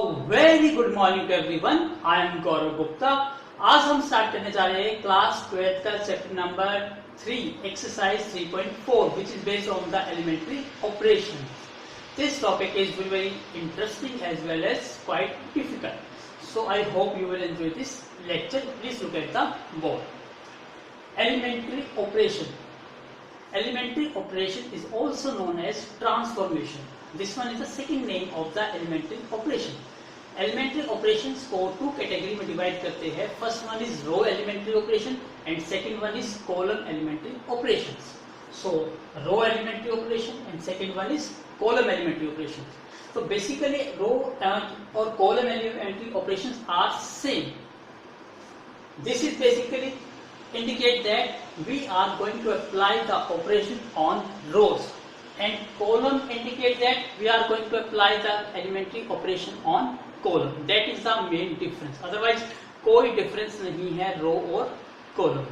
Very good morning to everyone, I am Gaurav Gupta. आज हम start करने जा रहे हैं क्लास 12th का chapter number 3 exercise 3.4 which is based on the elementary operation. This topic is very interesting as well as quite difficult. So I hope you will enjoy this lecture. Please look at the board. Elementary operation. Elementary operation is also known as transformation. This one is the second name of the elementary operation. Elementary operations को two category में divide करते हैं. First one is row elementary operation and second one is column elementary operations. So row elementary operation and second one is column elementary operations. So basically row or column elementary operations are same. This is basically indicate that we are going to apply the operation on rows and column indicate that we are going to apply the elementary operation on column. That is the main difference. Otherwise कोई difference नहीं है रो और column.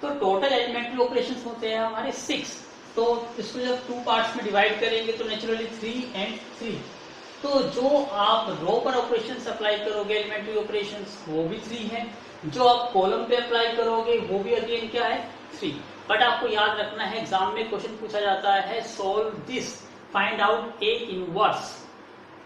तो total elementary operations होते हैं हमारे 6. तो इसको जब 2 पार्ट्स में डिवाइड करेंगे तो नेचुरली 3 and 3. तो जो आप रो पर ऑपरेशन अप्लाई करोगे एलिमेंट्री ऑपरेशंस वो भी 3 है, जो आप कॉलम पे अप्लाई करोगे वो भी अगेन क्या है 3. बट आपको याद रखना है एग्जाम में क्वेश्चन पूछा जाता है solve this, find out A inverse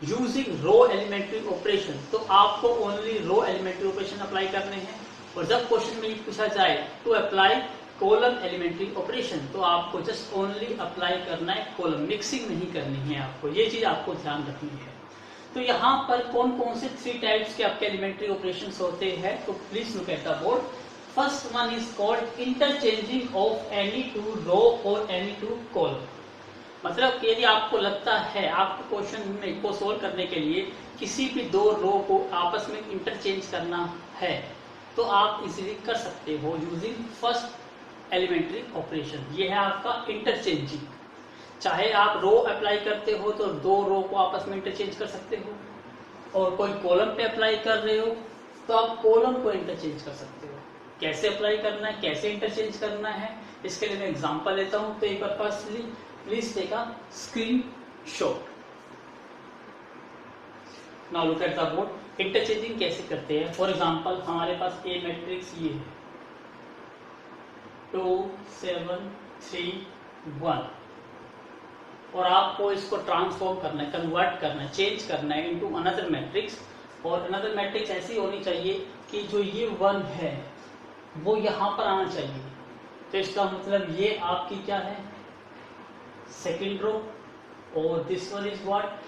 using row elementary operation. तो आपको only row elementary operation apply करने हैं. और जब क्वेश्चन में ये पूछा जाए to apply column elementary operation तो आपको जस्ट ओनली अप्लाई करना है कॉलम, मिक्सिंग नहीं करनी है आपको. ये चीज आपको ध्यान रखनी है. तो यहाँ पर कौन कौन से 3 टाइप्स के आपके एलिमेंट्री ऑपरेशंस होते हैं तो please look at the board. First one is called interchanging of any two row और एनी टू कॉलम. मतलब यदि आपको लगता है आपको क्वेश्चन में को सोल्व करने के लिए किसी भी 2 रो को आपस में इंटरचेंज करना है तो आप इजीली कर सकते हो यूजिंग फर्स्ट एलिमेंट्री ऑपरेशन. ये है आपका इंटरचेंजिंग. चाहे आप रो अप्लाई करते हो तो 2 रो को आपस में इंटरचेंज कर सकते हो, और कोई कॉलम पे अप्लाई कर रहे हो तो आप कॉलम को इंटरचेंज कर सकते हो. कैसे अप्लाई करना है, कैसे इंटरचेंज करना है, इसके लिए मैं एग्जांपल लेता हूं. तो एक बार firstly please take a screenshot. Now look at the board. Interchanging कैसे करते हैं. फॉर एग्जांपल हमारे पास ए मैट्रिक्स ये है 2 7 3 1 और आपको इसको ट्रांसफॉर्म करना है, कन्वर्ट करना है, चेंज करना है इनटू अनदर मैट्रिक्स. और अनदर मैट्रिक्स ऐसी होनी चाहिए कि जो ये 1 है वो यहां पर आना चाहिए. तो इसका मतलब ये आपकी क्या है सेकंड रो और this one is what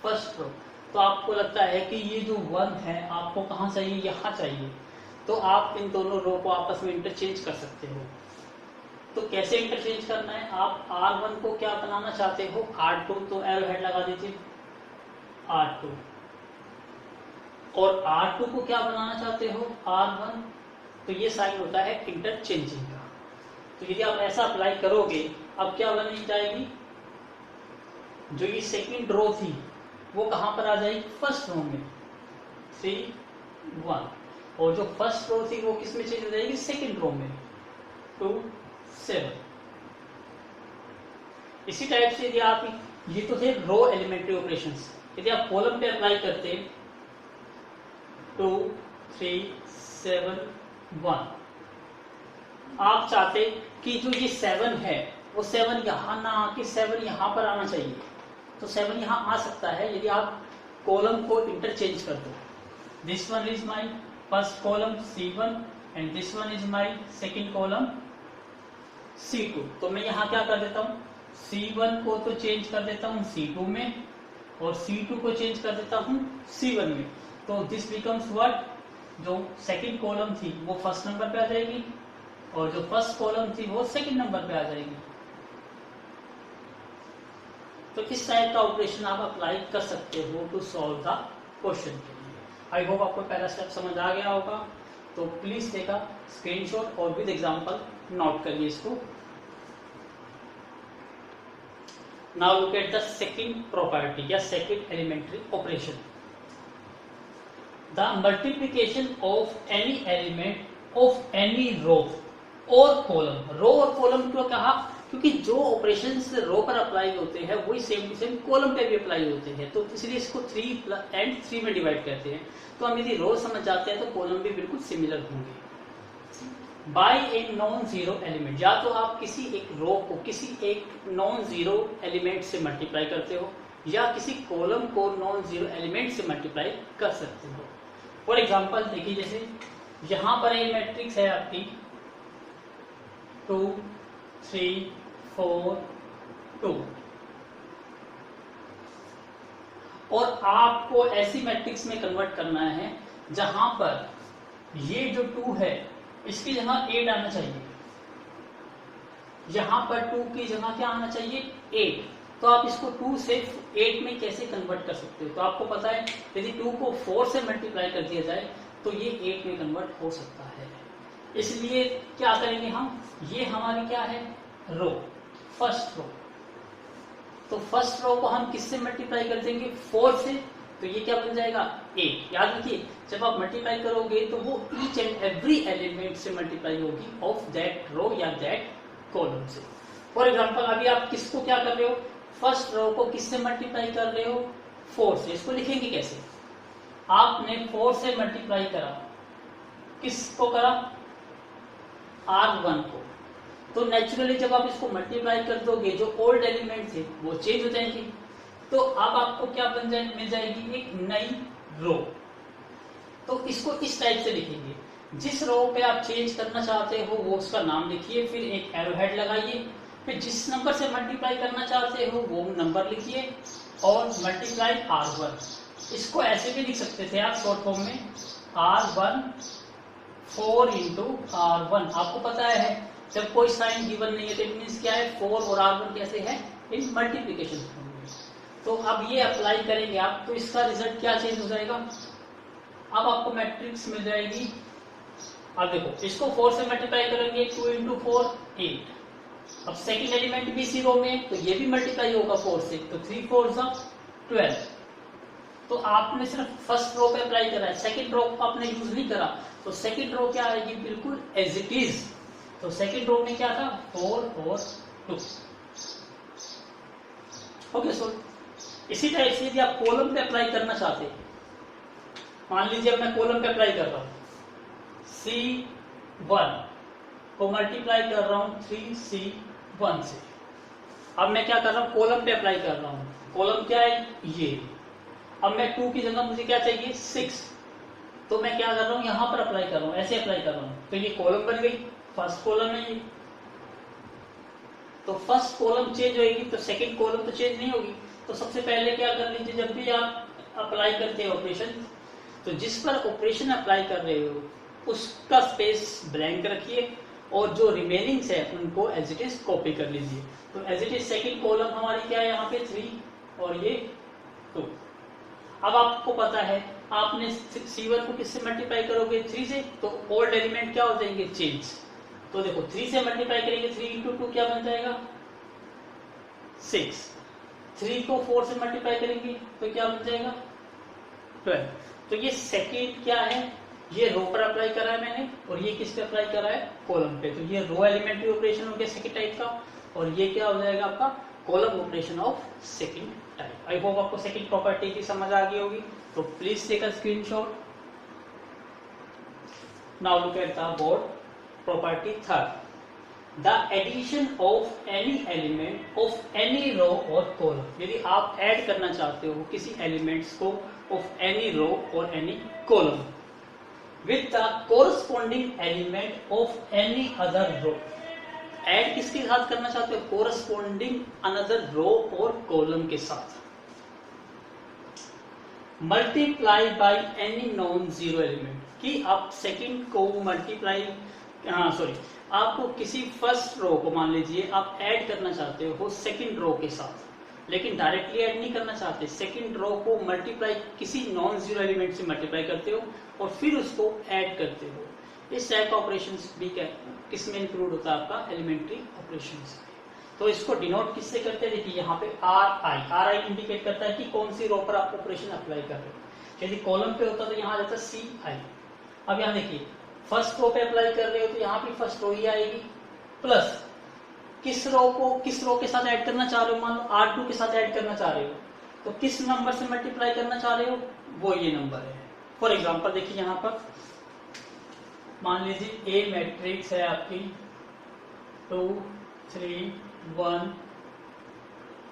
first row. तो आपको लगता है कि ये जो 1 है आपको कहां चाहिए, यहां चाहिए. तो आप इन दोनों रो को आपस में इंटरचेंज कर सकते हो. तो कैसे इंटरचेंज करना है, आप R1 को क्या बनाना चाहते हो R2, तो एरो हेड लगा दीजिए R2, और R2 को क्या बनाना चाहते हो R1. तो ये साइन होता है इंटरचेंजिंग का. तो यदि आप ऐसा अप्लाई करोगे अब क्या बनी जाएगी, जो ये सेकंड रो थी वो कहां पर आ जाएगी फर्स्ट रो में 3 1, और जो फर्स्ट रो थी वो किस में चेंज हो जाएगी सेकंड रो में 2 7. इसी टाइप से यदि आप ये तो थे रो एलिमेंट्री ऑपरेशंस, यदि आप कॉलम पे अप्लाई करते 2 3 7 1, आप चाहते कि जो ये 7 है वो 7 यहां ना आके 7 यहां पर आना चाहिए. तो 7 यहां आ सकता है यदि आप कॉलम को इंटरचेंज कर दो. This one is my first column C1 and this one is my second column C2. तो मैं यहाँ क्या कर देता हूँ C1 को तो चेंज कर देता हूँ C2 में और C2 को चेंज कर देता हूँ C1 में. तो दिस बिकम्स व्हाट, जो सेकंड कॉलम थी वो फर्स्ट नंबर पे आ जाएगी और जो फर्स्ट कॉलम थी वो सेकंड नंबर पे आ जाएगी. तो इस टाइप का ऑपरेशन आप अप्लाई कर सकते हो टू सॉल्व द क्वेश्चन के लिए. आई होप आपको पहला स्टेप समझ आ गया होगा. तो प्लीज टेक अ स्क्रीनशॉट और विद एग्जांपल नोट करिए इसको. Now look at the second property या second elementary operation. The multiplication of any element of any row और कॉलम. रो और कॉलम को कहा क्योंकि जो ऑपरेशन रो पर अप्लाई होते हैं वही सेम टू सेम कॉलम पे भी अप्लाई होते हैं, तो इसलिए इसको 3 एंड 3 में डिवाइड करते हैं। तो हम यदि रो समझ जाते हैं तो कॉलम भी बिल्कुल सिमिलर होंगे। By a non zero element, या तो आप किसी एक रो को किसी एक नॉन जीरो एलिमेंट से मल्टीप्लाई करते हो या किसी कॉलम को नॉन जीरो एलिमेंट से मल्टीप्लाई कर सकते हो। फॉर एग्जांपल देखिए, जैसे यहां पर ये मैट्रिक्स है आपकी 2 3 4 2, और आपको ऐसी मैट्रिक्स में कन्वर्ट करना है जहां पर ये जो 2 है इसकी जगह 8 आना चाहिए, यहां पर 2 की जगह क्या आना चाहिए 8। तो आप इसको 2 से 8 में कैसे कन्वर्ट कर सकते हो? तो आपको पता है यदि 2 को 4 से मल्टीप्लाई कर दिया जाए तो ये 8 में कन्वर्ट हो सकता है। इसलिए क्या करेंगे हम, ये हमारी क्या है रो, फर्स्ट रो, तो फर्स्ट रो को हम किससे मल्टीप्लाई कर देंगे 4 से, तो ये क्या बन जाएगा 8। याद रखिए जब आप मल्टीप्लाई करोगे तो वो ईच एंड एवरी एलिमेंट से मल्टीप्लाई होगी ऑफ दैट रो या दैट कॉलम से। फॉर एग्जांपल अभी आप किसको क्या कर रहे हो, फर्स्ट रो को किससे मल्टीप्लाई कर रहे हो 4 से। इसको लिखेंगे कैसे, आपने 4 से मल्टीप्लाई करा, किसको करा R1 को, तो नेचुरली जब आप इसको मल्टीप्लाई कर दोगे जो ओल्ड एलिमेंट थे वो चेंज हो जाएंगे, तो अब आपको क्या बन जाए मिल जाएगी एक नई रो। तो इसको इस टाइप से लिखेंगे, जिस रो पे आप चेंज करना चाहते हो वो उसका नाम लिखिए, फिर एक एरो हेड लगाइए, फिर जिस नंबर से मल्टीप्लाई करना चाहते हो वो नंबर लिखिए और मल्टीप्लाई R1। इसको ऐसे भी लिख सकते थे आप शॉर्ट फॉर्म में R1 4 इंटू R1। आपको पता है जब कोई साइन गिवन नहीं है तो मीन्स क्या है 4 और R1 कैसे है इन मल्टीप्लीकेशन फॉर्म में। तो अब ये अप्लाई करेंगे आप, तो इसका रिजल्ट क्या चेंज हो जाएगा, अब आपको मैट्रिक्स मिल जाएगी। अब देखो इसको 4 से मल्टीप्लाई करेंगे 2 इंटू 4 8। अब सेकंड एलिमेंट भी इसी रो में, तो ये भी मल्टीप्लाई होगा 4 से, तो 3 4 12। तो आपने सिर्फ फर्स्ट रो पे अप्लाई करा है, सेकंड रो को आपने यूज नहीं करा, तो सेकंड रो क्या आएगी बिल्कुल एज इट इज। तो सेकंड रो में क्या था 4 और 2। ओके सो इसी टाइप से यदि आप कॉलम पे अप्लाई करना चाहते हैं, मान लीजिए अब मैं कॉलम पे अप्लाई कर रहा हूं C1 को मल्टीप्लाई कर रहा हूं 3C1 से। अब मैं क्या कर रहा हूं कॉलम पे अप्लाई कर रहा हूं, कॉलम क्या है ये। अब मैं 2 की जगह मुझे क्या चाहिए 6, तो मैं क्या कर रहा हूं यहां पर अप्लाई कर रहा हूं, ऐसे अप्लाई कर रहा हूं, तो ये कॉलम बन गई, फर्स्ट कॉलम है ये। तो फर्स्ट कॉलम चेंज होगी तो सेकंड कॉलम तो चेंज नहीं होगी। तो सबसे पहले क्या कर लीजिए, जब भी आप अप्लाई करते हो ऑपरेशन, तो जिस पर ऑपरेशन अप्लाई कर रहे हो उसका स्पेस ब्लैंक रखिए और जो रिमेनिंग्स है उनको एज इट इज कॉपी कर लीजिए। तो as it is second column हमारी क्या है यहाँ पे 3 और ये 2। अब आपको पता है आपने C1 को किससे मल्टीप्लाई करोगे 3 से, तो ओल्ड एलिमेंट क्या हो जाएंगे चेंज। तो देखो 3 से मल्टीप्लाई करेंगे 3 इंटू 2 क्या बन जाएगा 6। 3 को 4 से मल्टीप्लाई करेंगे तो क्या बन जाएगा 12। तो ये सेकंड क्या है, ये रो पर अप्लाई करा है मैंने और ये किस पे अप्लाई करा है कॉलम पे। तो ये रो एलिमेंट्री ऑपरेशन हो गया सेकंड टाइप का, और ये क्या हो जाएगा आपका column operation of second type. I hope आपको सेकंड प्रॉपर्टी की समझ आ गई होगी। तो please take a screenshot. Now look at the board. Property third, the addition of any element of any row और कॉलम। यदि आप ऐड करना चाहते हो किसी एलिमेंट्स को ऑफ एनी रो और any column with the corresponding element of any other row. Add किसके साथ करना चाहते हो, कोरस्पॉन्डिंग अनदर रो और कॉलम के साथ। Multiply by any non zero element, कि आप सेकंड को मल्टीप्लाई आपको किसी फर्स्ट रो को मान लीजिए आप ऐड करना चाहते हो सेकंड रो के साथ, लेकिन डायरेक्टली ऐड नहीं करना चाहते। सेकंड रो को मल्टीप्लाई किसी नॉन जीरो एलिमेंट से मल्टीप्लाई करते हो और फिर उसको ऐड करते हो। इस टाइप का ऑपरेशन भी किसमें इंक्लूड होता है आपका एलिमेंट्री ऑपरेशन। तो इसको डिनोट किससे करते हैं, देखिए यहाँ पे आर आई इंडिकेट करता है कि कौन सी रो पर आप ऑपरेशन अप्लाई कर रहे हो। यदि कॉलम पे होता तो यहाँ रहता CI। अब यहाँ देखिए फर्स्ट रो पे अप्लाई कर रहे हो तो यहाँ भी फर्स्ट रो ही आएगी, प्लस किस रो के साथ ऐड करना चाह रहे हो, मान लो R2 के साथ ऐड करना चाह रहे हो, तो किस नंबर से मल्टीप्लाई करना चाह रहे हो, वो ये नंबर है। फॉर एग्जांपल देखिए यहां पर मान लीजिए ए मैट्रिक्स है आपकी 2 3 1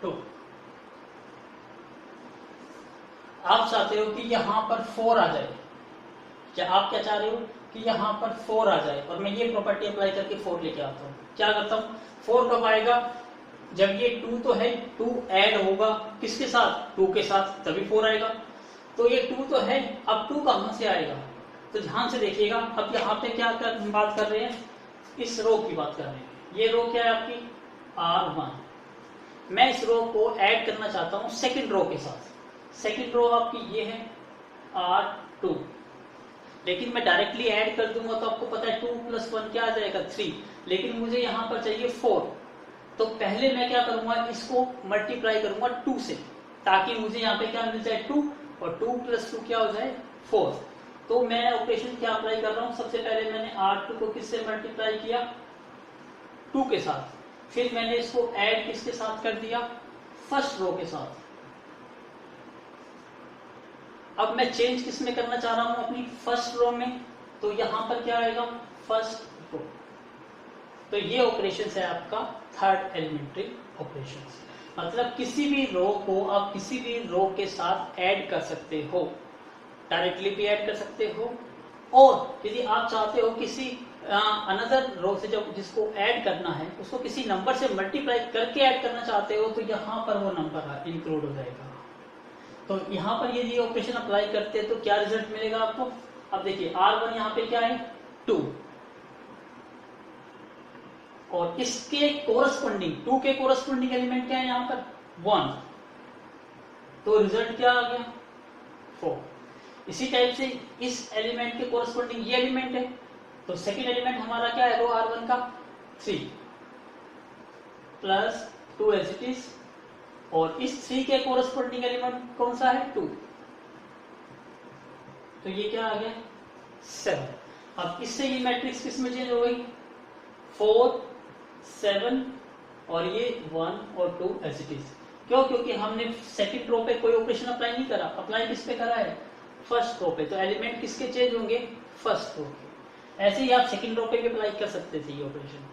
2। आप चाहते हो कि यहां पर 4 आ जाए, क्या आप क्या चाह रहे हो कि यहां पर 4 आ जाए, और मैं ये प्रॉपर्टी अप्लाई करके 4 लेके आता हूं। क्या करता हूं, 4 कब आएगा, जब ये 2 तो है, 2 ऐड होगा किसके साथ, 2 के साथ, तभी 4 आएगा। तो ये 2 तो है, अब 2 कहां से आएगा, तो ध्यान से देखिएगा। अब यहाँ पे क्या बात कर रहे हैं, इस रो की बात कर रहे हैं। ये रो क्या है आपकी R1, मैं इस रो को ऐड करना चाहता हूं सेकंड रो के साथ। सेकंड रो आपकी ये है R2, लेकिन मैं डायरेक्टली ऐड कर दूंगा तो आपको पता है 2 + 1 क्या आ जाएगा 3, लेकिन मुझे यहां पर चाहिए 4। तो पहले मैं क्या करूंगा, इसको मल्टीप्लाई करूंगा 2 से, ताकि मुझे यहाँ पे क्या मिल जाए 2, और 2 + 2 क्या हो जाए 4। तो मैं ऑपरेशन क्या अप्लाई कर रहा हूं, सबसे पहले मैंने R2 को किससे मल्टीप्लाई किया, 2 के साथ, फिर मैंने इसको ऐड किसके साथ कर दिया, फर्स्ट रो के साथ। अब मैं चेंज किस में करना चाह रहा हूं, अपनी फर्स्ट रो में, तो यहां पर क्या आएगा, फर्स्ट रो। तो ये ऑपरेशन है आपका थर्ड एलिमेंट्री ऑपरेशन। मतलब किसी भी रो को आप किसी भी रो के साथ ऐड कर सकते हो, डायरेक्टली भी ऐड कर सकते हो, और यदि आप चाहते हो किसी अनदर रो से जब जिसको ऐड करना है उसको किसी नंबर से मल्टीप्लाई करके ऐड करना चाहते हो, तो यहां पर वो नंबर इंक्लूड हो जाएगा। तो यहां पर यदि ऑपरेशन अप्लाई करते हैं तो क्या रिजल्ट मिलेगा आपको। अब देखिए R1 यहां पे क्या है 2, और इसके कोरस्पोंडिंग 2 के कोरस्पोंडिंग एलिमेंट क्या है यहां पर 1, तो रिजल्ट क्या आ गया 4। इसी टाइप से इस एलिमेंट के कोरस्पोंडिंग ये एलिमेंट है, तो सेकंड एलिमेंट हमारा क्या है रो R1 का 3 प्लस 2 एज इट इज, और इस 3 के कोरस्पोंडिंग एलिमेंट कौन सा है 2, तो ये क्या आ गया 7। अब इससे ये मैट्रिक्स किस में चेंज हो गई 4 7, और ये 1 और 2 एज इट इज। क्यों, क्योंकि हमने सेकंड रो पे कोई ऑपरेशन अप्लाई नहीं करा, अप्लाई किस पे करा है फर्स्ट रो पे, तो एलिमेंट किसके चेंज होंगे फर्स्ट रो के। ऐसे ही आप सेकंड रो पे भी अप्लाई कर सकते थे ये ऑपरेशन,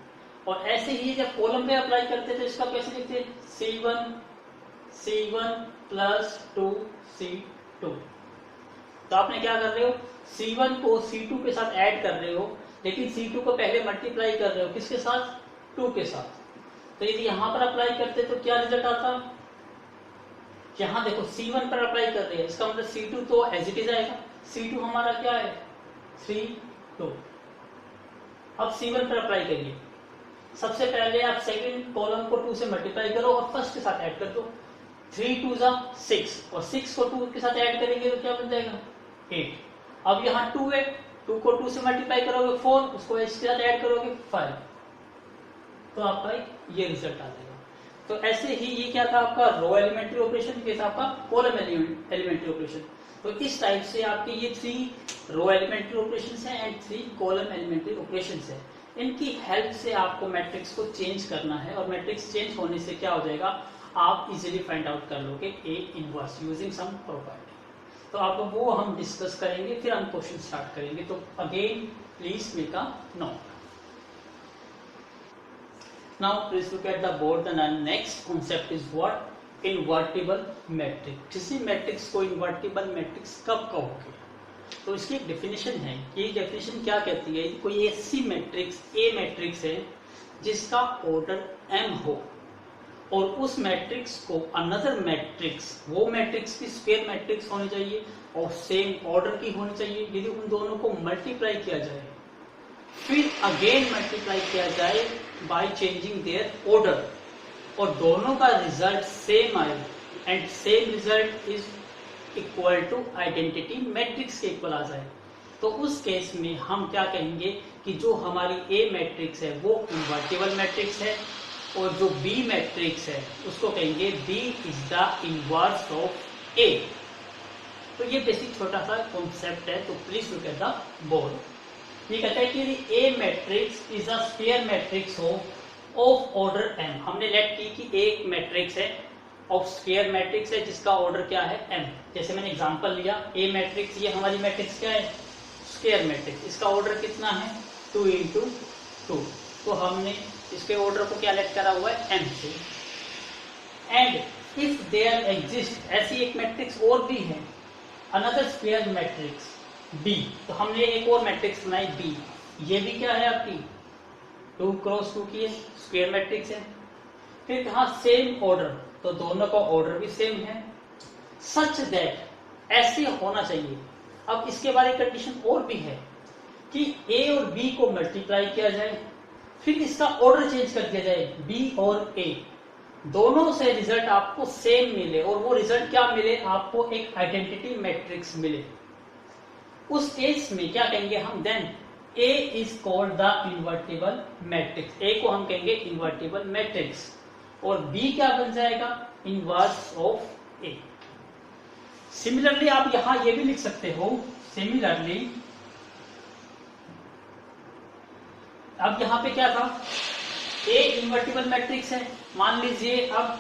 और ऐसे ही जब कॉलम पे अप्लाई करते थे इसका कैसे लिखते C1 प्लस 2 C2। तो आपने क्या कर रहे हो, C1 को C2 के साथ ऐड कर रहे हो, लेकिन C2 को पहले मल्टीप्लाई कर रहे हो किसके साथ 2 के साथ। तो यदि यहां पर अप्लाई करते तो क्या रिजल्ट आता, यहां देखो C1 पर अप्लाई कर रहे हैं, इसका मतलब C2 तो एज इट इज आएगा। C2 हमारा क्या है 3 2। अब C1 पर अप्लाई करिए, सबसे पहले आप सेकंड कॉलम को 2 से मल्टीप्लाई करो और फर्स्ट के साथ ऐड कर दो, 3 2 6, और 6 को 2 के साथ ऐड करेंगे तो क्या बन जाएगा 8। अब यहाँ 2 है, 2 को 2 से मल्टीप्लाई करोगे 4, उसको इसके साथ ऐड करोगे 5, तो आपका ये रिजल्ट आ जाएगा। तो ऐसे ही ये क्या था आपका रो एलिमेंट्री ऑपरेशन, ये था आपका कॉलम एलिमेंट्री ऑपरेशन। तो इस टाइप से आपके ये 3 रो एलिमेंट्री ऑपरेशंस हैं एंड 3 कॉलम एलिमेंट्री ऑपरेशंस हैं। इनकी हेल्प से आपको मैट्रिक्स को चेंज करना है, और मैट्रिक्स चेंज होने से क्या हो जाएगा आप इजीली फाइंड आउट कर लोगे A inverse using sum property. तो आप वो हम डिस्कस करेंगे, फिर हम क्वेश्चन स्टार्ट करेंगे। तो again please make a note. Now please look at the board. The next concept is what? Invertible matrix. किसी मैट्रिक्स को इन्वर्टिबल मैट्रिक्स कब कहोगे, तो इसकी एक डेफिनेशन है। ये डेफिनेशन क्या कहती है, कोई ऐसी मैट्रिक्स A मैट्रिक्स है जिसका ऑर्डर m हो, और उस मैट्रिक्स को अनदर मैट्रिक्स, वो मैट्रिक्स की स्क्वायर मैट्रिक्स होनी चाहिए और सेम ऑर्डर की होनी चाहिए। यदि उन दोनों को मल्टीप्लाई किया जाए, फिर अगेन मल्टीप्लाई किया जाए बाय चेंजिंग देयर ऑर्डर, और दोनों का रिजल्ट सेम आए, and same result is equal to identity matrix के इक्वल आ जाए, तो उस केस में हम क्या कहेंगे कि जो हमारी A मैट्रिक्स है वो इन्वर्टिबल मैट्रिक्स है, और जो B मैट्रिक्स है उसको कहेंगे B is the inverse of A। तो ये बेसिक छोटा सा कॉन्सेप्ट है, तो please look at the board. ये कहता है कि यदि A matrix is a square matrix हो ऑफ ऑर्डर m। हमने लेट की कि एक मैट्रिक्स है ऑफ स्क्वायर मैट्रिक्स है जिसका ऑर्डर क्या है m। जैसे मैंने एग्जांपल लिया ए मैट्रिक्स, ये हमारी मैट्रिक्स क्या है स्क्वायर मैट्रिक्स, इसका ऑर्डर कितना है 2 into 2। तो हमने इसके ऑर्डर को क्या लेट करा हुआ है m से। एंड इफ देयर एग्जिस्ट, ऐसी एक मैट्रिक्स और भी है अनदर स्क्वायर मैट्रिक्स b, तो हमने एक और मैट्रिक्स बनाई b, ये भी क्या है आपकी 2 क्रॉस 2 की स्क्वायर मैट्रिक्स है। फिर कहा सेम ऑर्डर, तो दोनों का ऑर्डर भी सेम है। सच दैट, ऐसे होना चाहिए। अब इसके बाद एक कंडीशन और भी है कि a और b को मल्टीप्लाई किया जाए, फिर इसका ऑर्डर चेंज कर दिया जाए b और a, दोनों से रिजल्ट आपको सेम मिले, और वो रिजल्ट क्या मिले आपको एक आइडेंटिटी मैट्रिक्स मिले। उस केस में क्या कहेंगे हम, then A is called the invertible matrix। A को हम कहेंगे invertible matrix, और B क्या बन जाएगा इनवर्स ऑफ A। सिमिलरली आप यहां ये भी लिख सकते हो, सिमिलरली अब यहां पे क्या था, A इन्वर्टिबल मैट्रिक्स है, मान लीजिए अब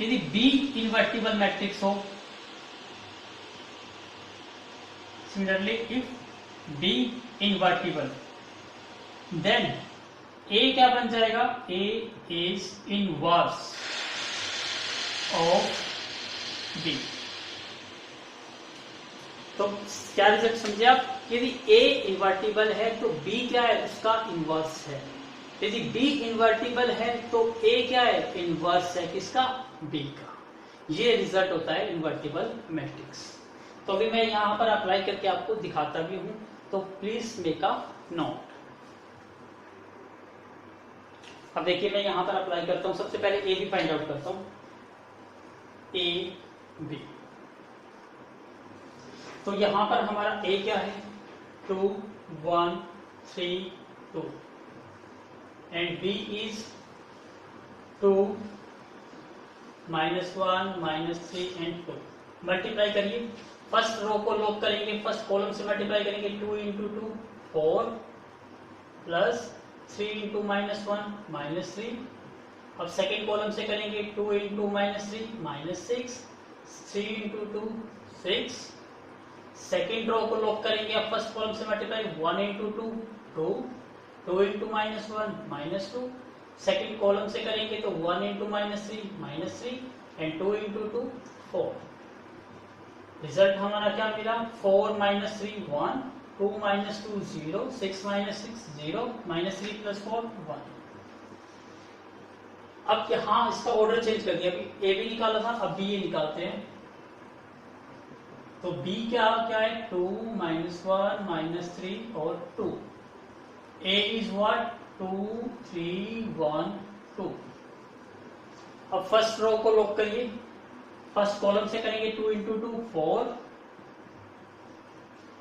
यदि B इन्वर्टिबल मैट्रिक्स हो, similarly if B invertible, then A क्या बन जाएगा, A is inverse of B। तो क्या रिजल्ट समझे आप, यदि A इन्वर्टिबल है तो B क्या है उसका इनवर्स है, यदि B इन्वर्टिबल है तो A क्या है इनवर्स है किसका B का। ये रिजल्ट होता है इन्वर्टिबल मैट्रिक्स। तो अभी मैं यहां पर अप्लाई करके आपको दिखाता भी हूं, तो प्लीज मेक अ नोट। अब देखिए मैं यहां पर अप्लाई करता हूं, सबसे पहले ए बी फाइंड आउट करता हूं, ए बी। तो यहां पर हमारा ए क्या है 2 1 3 2 and B is 2 -1 -3 and 2। Multiply करिए, फर्स्ट रो को लॉक करेंगे, फर्स्ट कॉलम से मल्टीप्लाई करेंगे, 2 into 2 4 प्लस 3 into -1 -3। अब सेकेंड कॉलम से करेंगे 2 into -3 -6, 3 into 2 6। सेकेंड रो को लॉक करेंगे, अब फर्स्ट कॉलम से multiply 1 into 2 2, 2 into -1 -2। Second column से करेंगे तो 1 into -3 एंड 2 into 2 4। रिजल्ट हमारा क्या मिला 4 -3 1, 2 -2 0, 6 -6 0, -3 + 4 1। अब यहां इसका ऑर्डर चेंज कर दिया, अभी ए बी निकाला था, अब बी ए निकालते हैं। तो बी क्या है 2 -1 -3 और 2। ए इज व्हाट 2 3 1 2। अब फर्स्ट रो को लॉक करिए, फर्स्ट कॉलम से करेंगे 2 into 2 4,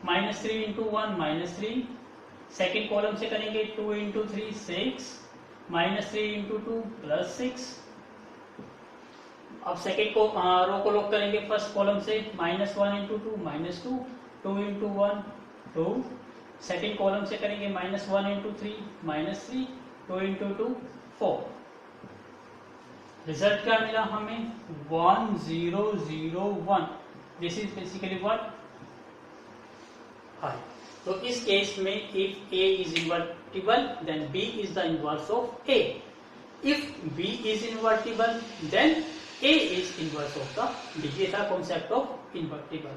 -3 into 1 -3। सेकेंड कॉलम से करेंगे 2 into 3 6, -3 into 2 +6। अब सेकेंड को रो को लॉक करेंगे, फर्स्ट कॉलम से -1 into 2 -2, 2 into 1 2। सेकेंड कॉलम से करेंगे -1 into 3 -3, 2 into 2 4। रिजल्ट क्या मिला हमें 1 0 0 1। This is basically what high. तो इस केस में if A is invertible then B is the inverse of A। If B is invertible then A is inverse of the B। ये था concept of invertible.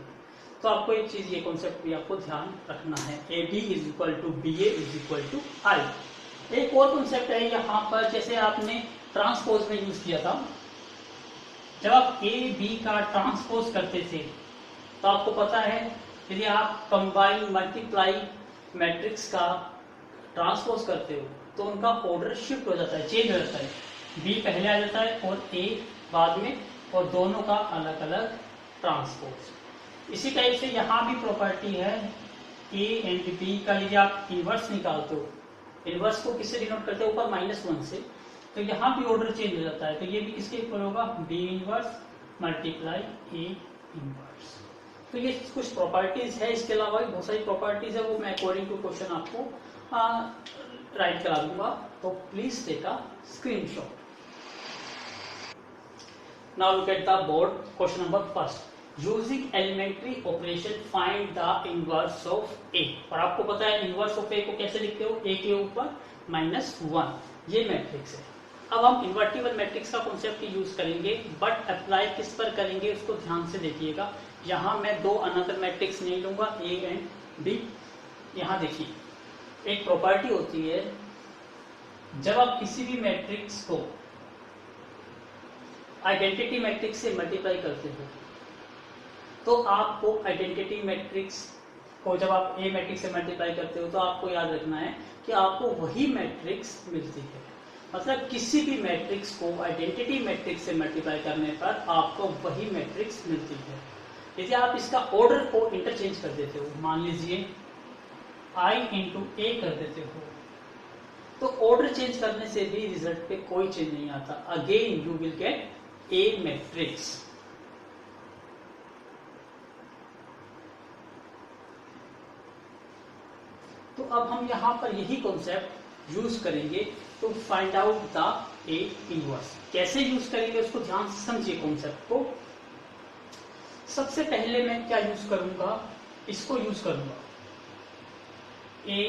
तो आपको एक चीज, ये कॉन्सेप्ट भी आपको ध्यान रखना है, AB is equal to BA is equal to I। एक और कॉन्सेप्ट है यहाँ पर, जैसे आपने ट्रांसपोज में यूज किया था, जब आप ए बी का ट्रांसपोज करते थे तो आपको पता है यदि आप कंबाइन मल्टीप्लाई मैट्रिक्स का ट्रांसपोज करते हो तो उनका ऑर्डर शिफ्ट हो जाता है, चेंज हो जाता है। बी पहले आ जाता है और ए बाद में, और दोनों का अलग अलग ट्रांसपोज। इसी टाइप से यहाँ भी प्रॉपर्टी है ए एंड बी का, यदि आप इनवर्स निकालते हो, इनवर्स को किससे डिनोट करते हो ऊपर -1 से, तो यहाँ भी ऑर्डर चेंज हो जाता है। तो ये भी किसके इक्वल होगा B inverse multiply A inverse. तो ये कुछ प्रॉपर्टीज है, इसके अलावा भी बहुत सारी प्रॉपर्टीज है, वो मैं अकॉर्डिंग टू क्वेश्चन आपको राइट करा दूंगा, तो please take a screenshot. Now look at the board. Question number first. Using elementary operation find the inverse of A. और आपको पता है inverse of A को कैसे लिखते हो? A के ऊपर -1, ये मैट्रिक्स है। अब हम इन्वर्टिबल मैट्रिक्स का कॉन्सेप्ट यूज करेंगे, बट अप्लाई किस पर करेंगे उसको ध्यान से देखिएगा। यहाँ मैं दो अनदर मैट्रिक्स नहीं लूंगा, A एंड B। यहाँ देखिए, एक प्रॉपर्टी होती है, जब आप किसी भी मैट्रिक्स को आइडेंटिटी मैट्रिक्स से मल्टीप्लाई करते हो, तो आपको आइडेंटिटी मैट्रिक्स को जब आप ए मैट्रिक्स से मल्टीप्लाई करते हो तो आपको याद रखना है कि आपको वही मैट्रिक्स मिलती है। मतलब किसी भी मैट्रिक्स को आइडेंटिटी मैट्रिक्स से मल्टीप्लाई करने पर आपको वही मैट्रिक्स मिलती है। यदि आप इसका ऑर्डर को इंटरचेंज कर देते हो, मान लीजिए I इंटू ए कर देते हो, तो ऑर्डर चेंज करने से भी रिजल्ट पे कोई चेंज नहीं आता। Again you will get a matrix. तो अब हम यहां पर यही कॉन्सेप्ट यूज करेंगे to find out the A inverse. कैसे यूज करेंगे उसको ध्यान से समझिए कॉन्सेप्ट को। सबसे पहले मैं क्या यूज करूंगा, इसको यूज करूंगा, A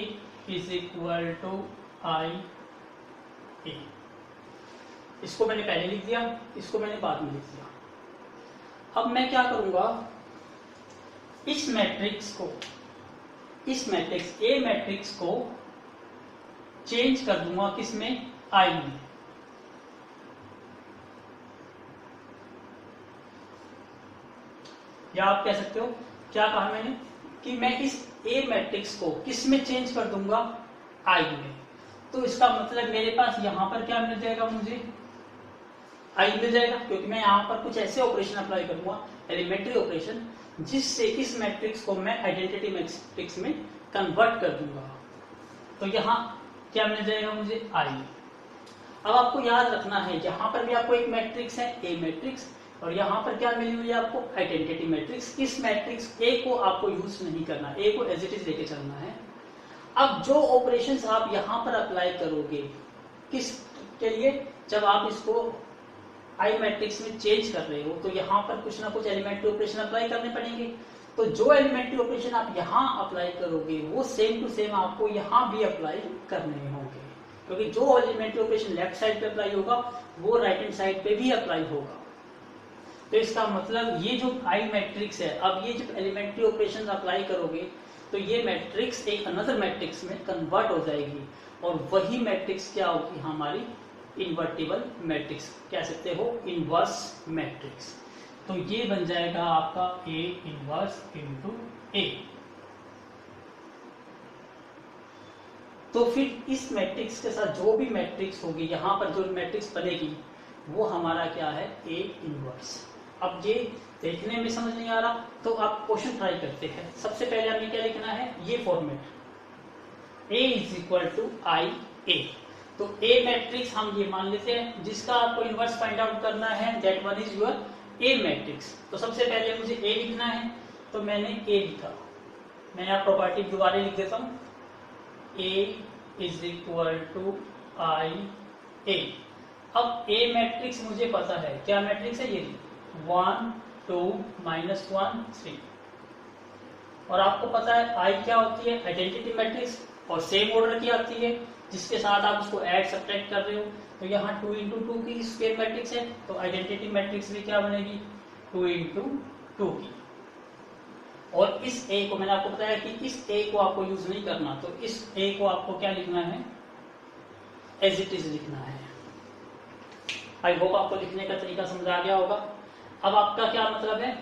is equal to I ए। इसको मैंने पहले लिख दिया, इसको मैंने बाद में लिख दिया। अब मैं क्या करूंगा, इस मैट्रिक्स ए मैट्रिक्स को चेंज कर दूंगा किसमें, आई में। या आप कह सकते हो, क्या कहा मैंने, कि मैं इस ए मैट्रिक्स को किस में चेंज कर दूंगा, आई में। तो इसका मतलब मेरे पास यहां पर क्या मिल जाएगा, मुझे आई मिल जाएगा, क्योंकि मैं यहां पर कुछ ऐसे ऑपरेशन अप्लाई करूंगा, एलिमेंट्री ऑपरेशन, जिससे इस मैट्रिक्स को मैं आइडेंटिटी मैट्रिक्स में कन्वर्ट कर दूंगा। तो यहां क्या मिल जाएगा मुझे, आई। अब आपको याद रखना है, यहां पर भी आपको एक मैट्रिक्स है, ए मैट्रिक्स, और यहां पर क्या मिली हुई है आपको, आइडेंटिटी मैट्रिक्स। इस मैट्रिक्स ए को आपको यूज नहीं करना, ए को एज इट इज लेके चलना है। अब जो ऑपरेशंस आप यहां पर अप्लाई करोगे, किस के लिए, जब आप इसको आई मैट्रिक्स में चेंज कर रहे हो, तो यहाँ पर कुछ ना कुछ एलिमेंट्री ऑपरेशन अप्लाई करने पड़ेंगे। तो जो एलिमेंट्री ऑपरेशन आप यहाँ अप्लाई करोगे, वो सेम टू सेम आपको यहाँ भी अप्लाई करने होंगे, क्योंकि जो एलिमेंट्री ऑपरेशन लेफ्ट साइड पे अप्लाई होगा, वो राइट हैंड साइड पे भी अप्लाई होगा। तो इसका मतलब ये जो आई मैट्रिक्स है, अब ये जब एलिमेंट्री ऑपरेशन अप्लाई करोगे, तो ये मैट्रिक्स एक अनदर मैट्रिक्स में कन्वर्ट हो जाएगी, और वही मैट्रिक्स क्या होगी, हमारी इन्वर्टिबल मैट्रिक्स, कह सकते हो इनवर्स मैट्रिक्स। तो ये बन जाएगा आपका ए इनवर्स इनटू ए। तो फिर इस मैट्रिक्स के साथ जो भी मैट्रिक्स होगी, यहां पर जो मैट्रिक्स बनेगी, वो हमारा क्या है, ए इनवर्स। अब ये देखने में समझ नहीं आ रहा, तो आप क्वेश्चन ट्राई करते हैं। सबसे पहले हमें क्या लिखना है, ये format, A is equal to I A. तो ए मैट्रिक्स हम ये मान लेते हैं, जिसका आपको इनवर्स फाइंड आउट करना है, that one is your A matrix. तो सबसे पहले मुझे ए लिखना है, तो मैंने ए लिखा। मैं यहाँ प्रॉपर्टी दोबारा लिख देता हूँ, ए इज इक्वल टू आई ए। अब ए मैट्रिक्स मुझे पता है, क्या मैट्रिक्स है, ये 1 2 -1 3। और आपको पता है आई क्या होती है, आइडेंटिटी मैट्रिक्स, और सेम ऑर्डर की आती है, जिसके साथ आप उसको ऐड सब्ट्रैक्ट कर रहे हो। तो यहाँ 2 इंटू 2 की स्क्वायर मैट्रिक्स है, तो आइडेंटिटी मैट्रिक्स भी क्या बनेगी, 2 इंटू 2 की। और इस ए को मैंने आपको बताया कि इस ए को आपको यूज नहीं करना, तो इस ए को आपको क्या लिखना है, एज इट इज लिखना है। आई होप आपको लिखने का तरीका समझ आ गया होगा। अब आपका क्या मतलब है,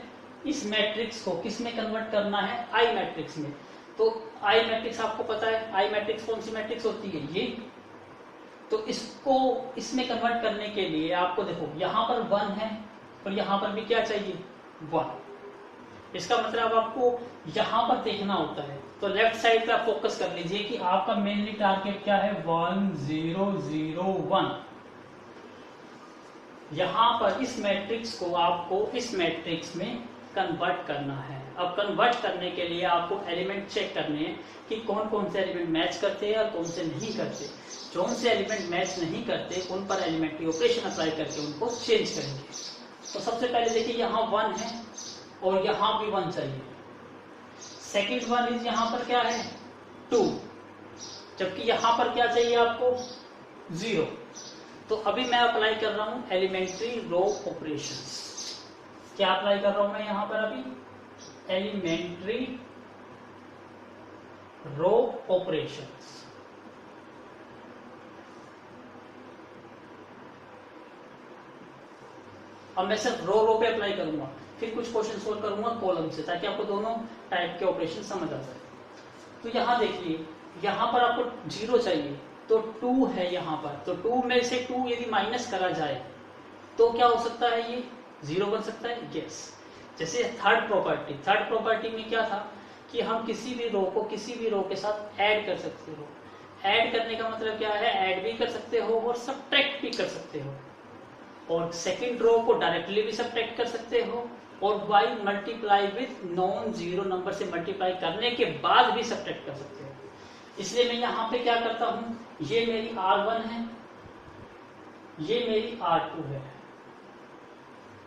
इस मैट्रिक्स को किस में कन्वर्ट करना है, आई मैट्रिक्स में। तो आई मैट्रिक्स आपको पता है, आई मैट्रिक्स कौन सी मैट्रिक्स होती है, ये। तो इसको इसमें कन्वर्ट करने के लिए आपको देखो, यहां पर 1 है, और यहां पर भी क्या चाहिए, 1। इसका मतलब आपको यहां पर देखना होता है। तो लेफ्ट साइड पे आप फोकस कर लीजिए कि आपका मेनली टारगेट क्या है, 1 0 0 1। यहां पर इस मैट्रिक्स को आपको इस मैट्रिक्स में कन्वर्ट करना है। अब कन्वर्ट करने के लिए आपको एलिमेंट चेक करने हैं कि कौन कौन से एलिमेंट मैच करते हैं और कौन से नहीं करते। जो से एलिमेंट मैच नहीं करते उन पर एलिमेंट्री ऑपरेशन अप्लाई करके उनको चेंज करेंगे। तो सबसे पहले देखिए यहाँ 1 है और यहाँ भी 1 चाहिए। सेकेंड वन इज यहाँ पर क्या है 2, जबकि यहाँ पर क्या चाहिए आपको 0। तो अभी मैं अप्लाई कर रहा हूँ एलिमेंट्री रो ऑपरेशंस। क्या अप्लाई कर रहा हूं मैं यहां पर अभी एलिमेंट्री रो ऑपरेशंस। अब मैं सिर्फ रो पे अप्लाई करूंगा, फिर कुछ क्वेश्चन सोल्व करूंगा कॉलम से, ताकि आपको दोनों टाइप के ऑपरेशन समझ आ जाए। तो यहां देखिए, यहां पर आपको 0 चाहिए तो 2 है यहां पर, तो 2 में से 2 यदि माइनस करा जाए तो क्या हो सकता है, ये 0 बन सकता है। यस, जैसे थर्ड प्रॉपर्टी में क्या था कि हम किसी भी रो को किसी भी रो के साथ ऐड कर सकते हो। ऐड करने का मतलब क्या है, ऐड भी कर सकते हो और सब्ट्रैक्ट भी कर सकते हो। और सेकंड रो को डायरेक्टली भी सब्ट्रैक्ट कर सकते हो और by multiply with non zero number से मल्टीप्लाई करने के बाद भी सब्ट्रैक्ट कर सकते हो। इसलिए मैं यहाँ पे क्या करता हूं, ये मेरी R1 है, ये मेरी R2 है।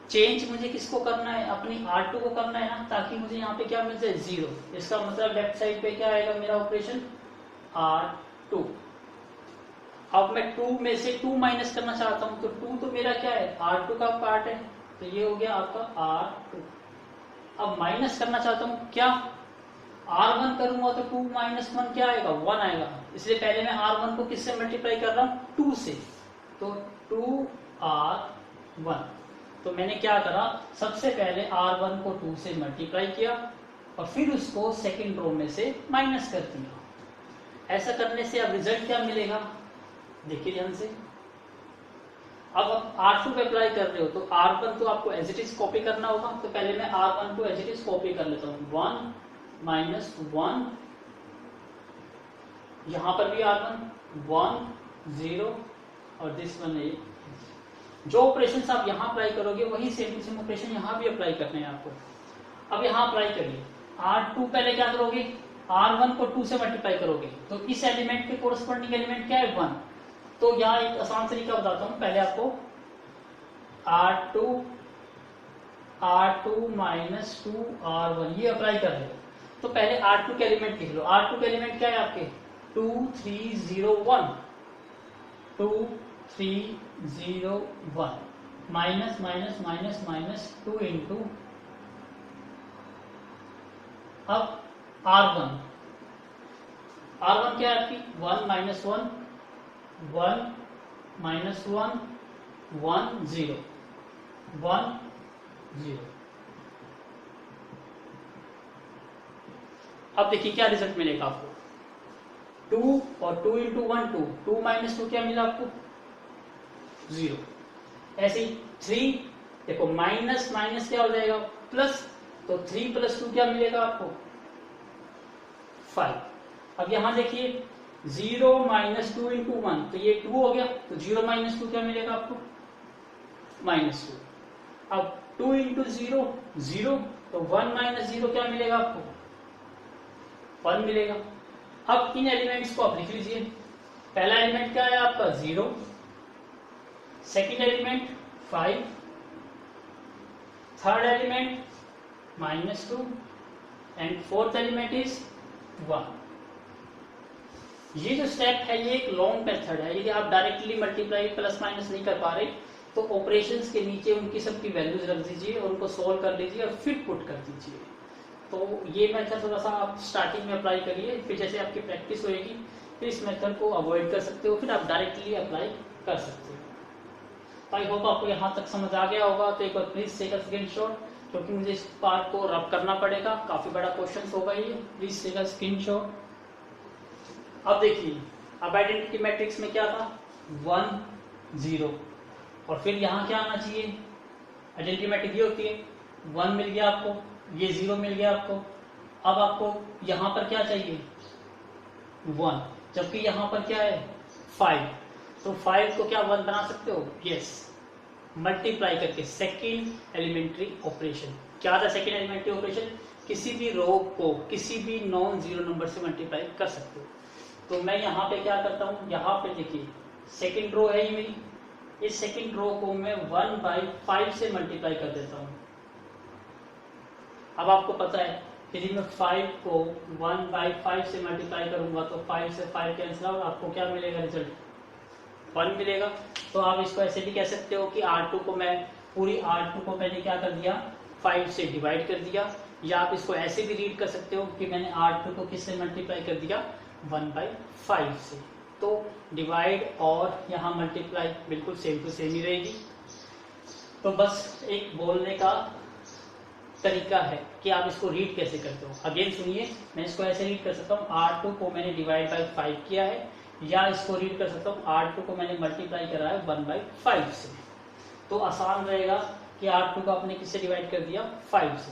चेंज मुझे किसको करना है, अपनी R2 को करना है ना, ताकि मुझे यहाँ पे क्या मिल जाए 0। इसका मतलब लेफ्ट साइड पे क्या आएगा मेरा ऑपरेशन R2। अब मैं 2 में से 2 माइनस करना चाहता हूं, तो 2 तो मेरा क्या है R2 का पार्ट है, तो ये हो गया आपका R2। अब माइनस करना चाहता हूं क्या, R1 करूंगा तो 2 माइनस 1 क्या आएगा 1 आएगा। इसलिए पहले मैं R1 को किससे मल्टीप्लाई कर रहा हूं 2 से, तो 2R1। तो मैंने क्या करा, सबसे पहले R1 को 2 से मल्टीप्लाई किया और फिर उसको सेकंड रो में से माइनस कर दिया। ऐसा करने से अब रिजल्ट क्या मिलेगा, देखिए ध्यान से। अब आप R2 पे अप्लाई कर रहे हो तो R1 तो आपको एज इट इज कॉपी करना होगा, तो पहले मैं R1 को एज इट इज कॉपी कर लेता हूं। 1 माइनस 1, यहां पर भी R1 1 0 और दिस वन है। जो ऑपरेशन आप यहां अप्लाई करोगे वही सेम टू सेम ऑपरेशन यहां भी अप्लाई करने हैं आपको। अब यहां अप्लाई करिए, R2 पहले क्या करोगे, R1 को 2 से मल्टीप्लाई करोगे, तो इस एलिमेंट के कोरस्पॉन्डिंग एलिमेंट क्या है 1। तो यहां एक आसान तरीका बताता हूं, पहले आपको R2 माइनस 2R1 ये अप्लाई कर लो। तो पहले R2 के एलिमेंट लिख लो। R2 के एलिमेंट क्या है आपके 2 3 0 1, 2 3 0 1, minus minus minus minus 2 into, अब R1 क्या है आपकी 1 माइनस 1 1 माइनस 1 1 0 1 0। अब देखिए क्या रिजल्ट मिलेगा आपको, 2 और 2 इंटू 1 2, 2 माइनस 2 क्या मिला आपको 0। ऐसे ही 3, देखो माइनस माइनस क्या हो जाएगा प्लस, तो 3 प्लस 2 क्या मिलेगा आपको 5। अब यहां देखिए 0 माइनस 2 इंटू 1, तो ये 2 हो गया, तो 0 माइनस 2 क्या मिलेगा आपको -2। अब 2 इंटू 0 0, तो 1 माइनस 0 क्या मिलेगा आपको 1 मिलेगा। अब इन एलिमेंट्स को आप लिख लीजिए। पहला एलिमेंट क्या है आपका 0, second element 5, third element -2 and fourth element is 1। ये जो स्टेप है ये एक लॉन्ग मेथड है। यदि आप डायरेक्टली मल्टीप्लाई प्लस माइनस नहीं कर पा रहे तो ऑपरेशंस के नीचे उनकी सबकी वैल्यूज रख दीजिए और उनको सोल्व कर लीजिए और फिर पुट कर दीजिए। तो ये मेथड थोड़ा सा आप स्टार्टिंग में अप्लाई करिए, फिर जैसे आपकी प्रैक्टिस होएगी फिर इस मेथड को अवॉइड कर सकते हो, फिर आप डायरेक्टली अप्लाई कर सकते हो। आई होप आपको यहाँ तक समझ आ गया होगा। तो एक बार प्लीज टेक अ स्क्रीनशॉट, क्योंकि मुझे इस पार्ट को रब करना पड़ेगा, काफी बड़ा क्वेश्चन होगा ये। Please take a screenshot. अब देखिए, अब आइडेंटिटी मैट्रिक्स में क्या था 1 0, और फिर यहाँ क्या आना चाहिए, आइडेंटिटी मैट्रिक्स ये होती है 1 मिल गया आपको, ये 0 मिल गया आपको। अब आपको यहाँ पर क्या चाहिए 1, जबकि यहाँ पर क्या है 5, तो 5 को क्या 1 बना सकते हो, यस, मल्टीप्लाई करके सेकेंड एलिमेंट्री ऑपरेशन। क्या था सेकेंड एलिमेंट्री ऑपरेशन, किसी भी रो को किसी भी नॉन जीरो नंबर से मल्टीप्लाई कर सकते हो। तो मैं यहाँ पे क्या करता हूँ, यहाँ पे देखिए सेकेंड रो है ये मेरी, इस सेकेंड रो को मैं 1/5 से मल्टीप्लाई कर देता हूँ। अब आपको पता है यदि मैं 5 को 1/5 से मल्टीप्लाई करूंगा तो 5 से 5 कैंसिल आउट, आपको क्या मिलेगा, रिजल्ट 1 मिलेगा। तो आप इसको ऐसे भी कह सकते हो कि R2 को मैं पूरी R2 को मैंने क्या कर दिया, 5 से डिवाइड कर दिया, या आप इसको ऐसे भी रीड कर सकते हो कि मैंने R2 को किससे मल्टीप्लाई कर दिया, 1/5 से। तो डिवाइड और यहाँ मल्टीप्लाई बिल्कुल सेम टू सेम ही रहेगी। तो बस एक बोलने का तरीका है कि आप इसको रीड कैसे करते हो। अगेन सुनिए, मैं इसको ऐसे रीड कर सकता हूँ, R2 को मैंने डिवाइड बाई 5 किया है, या इसको रीड कर सकता हूँ R2 को मैंने मल्टीप्लाई करा है 1/5 से। तो आसान रहेगा कि R2 को आपने किससे डिवाइड कर दिया, 5 से।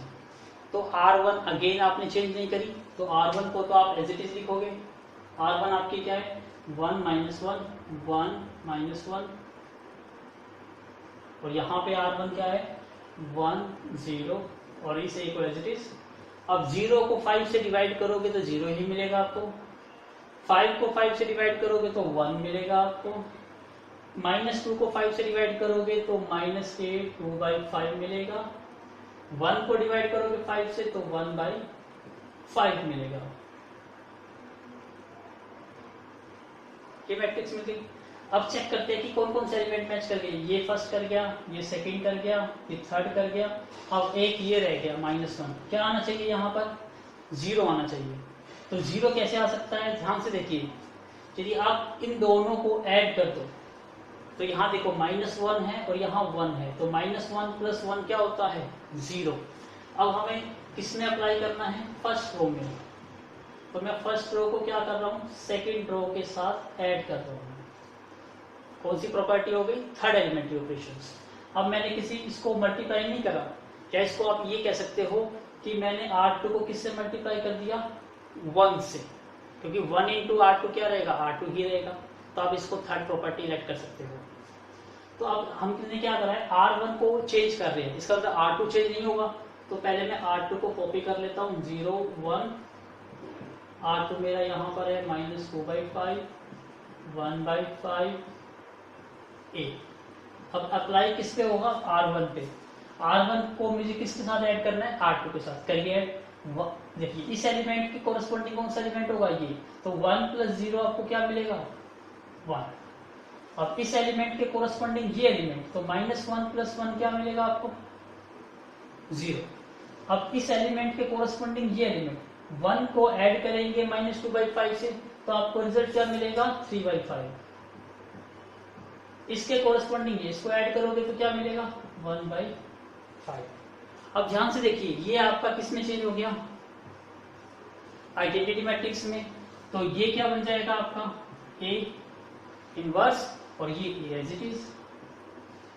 तो R1 अगेन आपने चेंज नहीं करी, तो R1 को तो आप एज इट इज लिखोगे। R1 आपकी क्या है, 1 - 1 1 - 1, और यहाँ पे R1 क्या है, 1 0, और इसे एक एज इट इज। अब 0 को 5 से डिवाइड करोगे तो 0 ही मिलेगा आपको, 5 को 5 से डिवाइड करोगे तो 1 मिलेगा आपको, -2 को 5 से डिवाइड करोगे तो -2/5 मिलेगा, 1 को डिवाइड करोगे 5 से तो 1/5 मिलेगा। ये मैट्रिक्स मिल गई। अब चेक करते हैं कि कौन कौन से एलिमेंट मैच कर गए। ये फर्स्ट कर गया, ये सेकंड कर गया, ये थर्ड कर गया, अब एक ये रह गया -1। क्या आना चाहिए, यहाँ पर 0 आना चाहिए। तो 0 कैसे आ सकता है, ध्यान से देखिए, यदि आप इन दोनों को ऐड कर दो तो यहाँ देखो -1 है और यहाँ 1 है, तो -1 + 1 क्या होता है, 0। अब हमें किसमें अप्लाई करना है, फर्स्ट रो में। तो मैं फर्स्ट रो को क्या कर रहा हूँ, सेकेंड रो के साथ ऐड कर रहा हूँ। कौन सी प्रॉपर्टी हो गई, थर्ड एलिमेंट्री ऑपरेशंस। अब मैंने किसी इसको मल्टीप्लाई नहीं करा, क्या इसको आप ये कह सकते हो कि मैंने R2 को किससे मल्टीप्लाई कर दिया, 1 से, क्योंकि 1 × R2 क्या रहेगा, R2 ही रहेगा। तो आप इसको थर्ड प्रॉपर्टी इलेक्ट कर सकते हो। तो अब हमने क्या करा है, R1 को चेंज कर रहे हैं, इसका मतलब R2 चेंज नहीं होगा। तो पहले मैं R2 को कॉपी कर लेता हूँ, 0 1, R2 मेरा यहाँ पर है -2/5 1/5 A। अब अप्लाई किस पे होगा, R1 पे। R1 को मुझे किसके साथ ऐड करना है, R2 के साथ। करिए, देखिए इस एलिमेंट के कोरस्पॉन्डिंग कौन सा एलिमेंट होगा, ये। तो 1 + 0 आपको क्या मिलेगा, 1। अब इस एलिमेंट के कोरस्पॉन्डिंग ये एलिमेंट, तो -1 + 1 क्या मिलेगा आपको, 0। अब इस एलिमेंट के कोरस्पॉन्डिंग ये एलिमेंट 1 को ऐड करेंगे -2/5 से, तो आपको रिजल्ट क्या मिलेगा, 3/5। इसके कोरस्पॉन्डिंग ये, इसको ऐड करोगे तो क्या मिलेगा, 1/5। अब ध्यान से देखिए, ये आपका किस में चेंज हो गया, आइडेंटिटी मैट्रिक्स में। तो ये क्या बन जाएगा आपका, A इनवर्स, और ये A एज इट इज।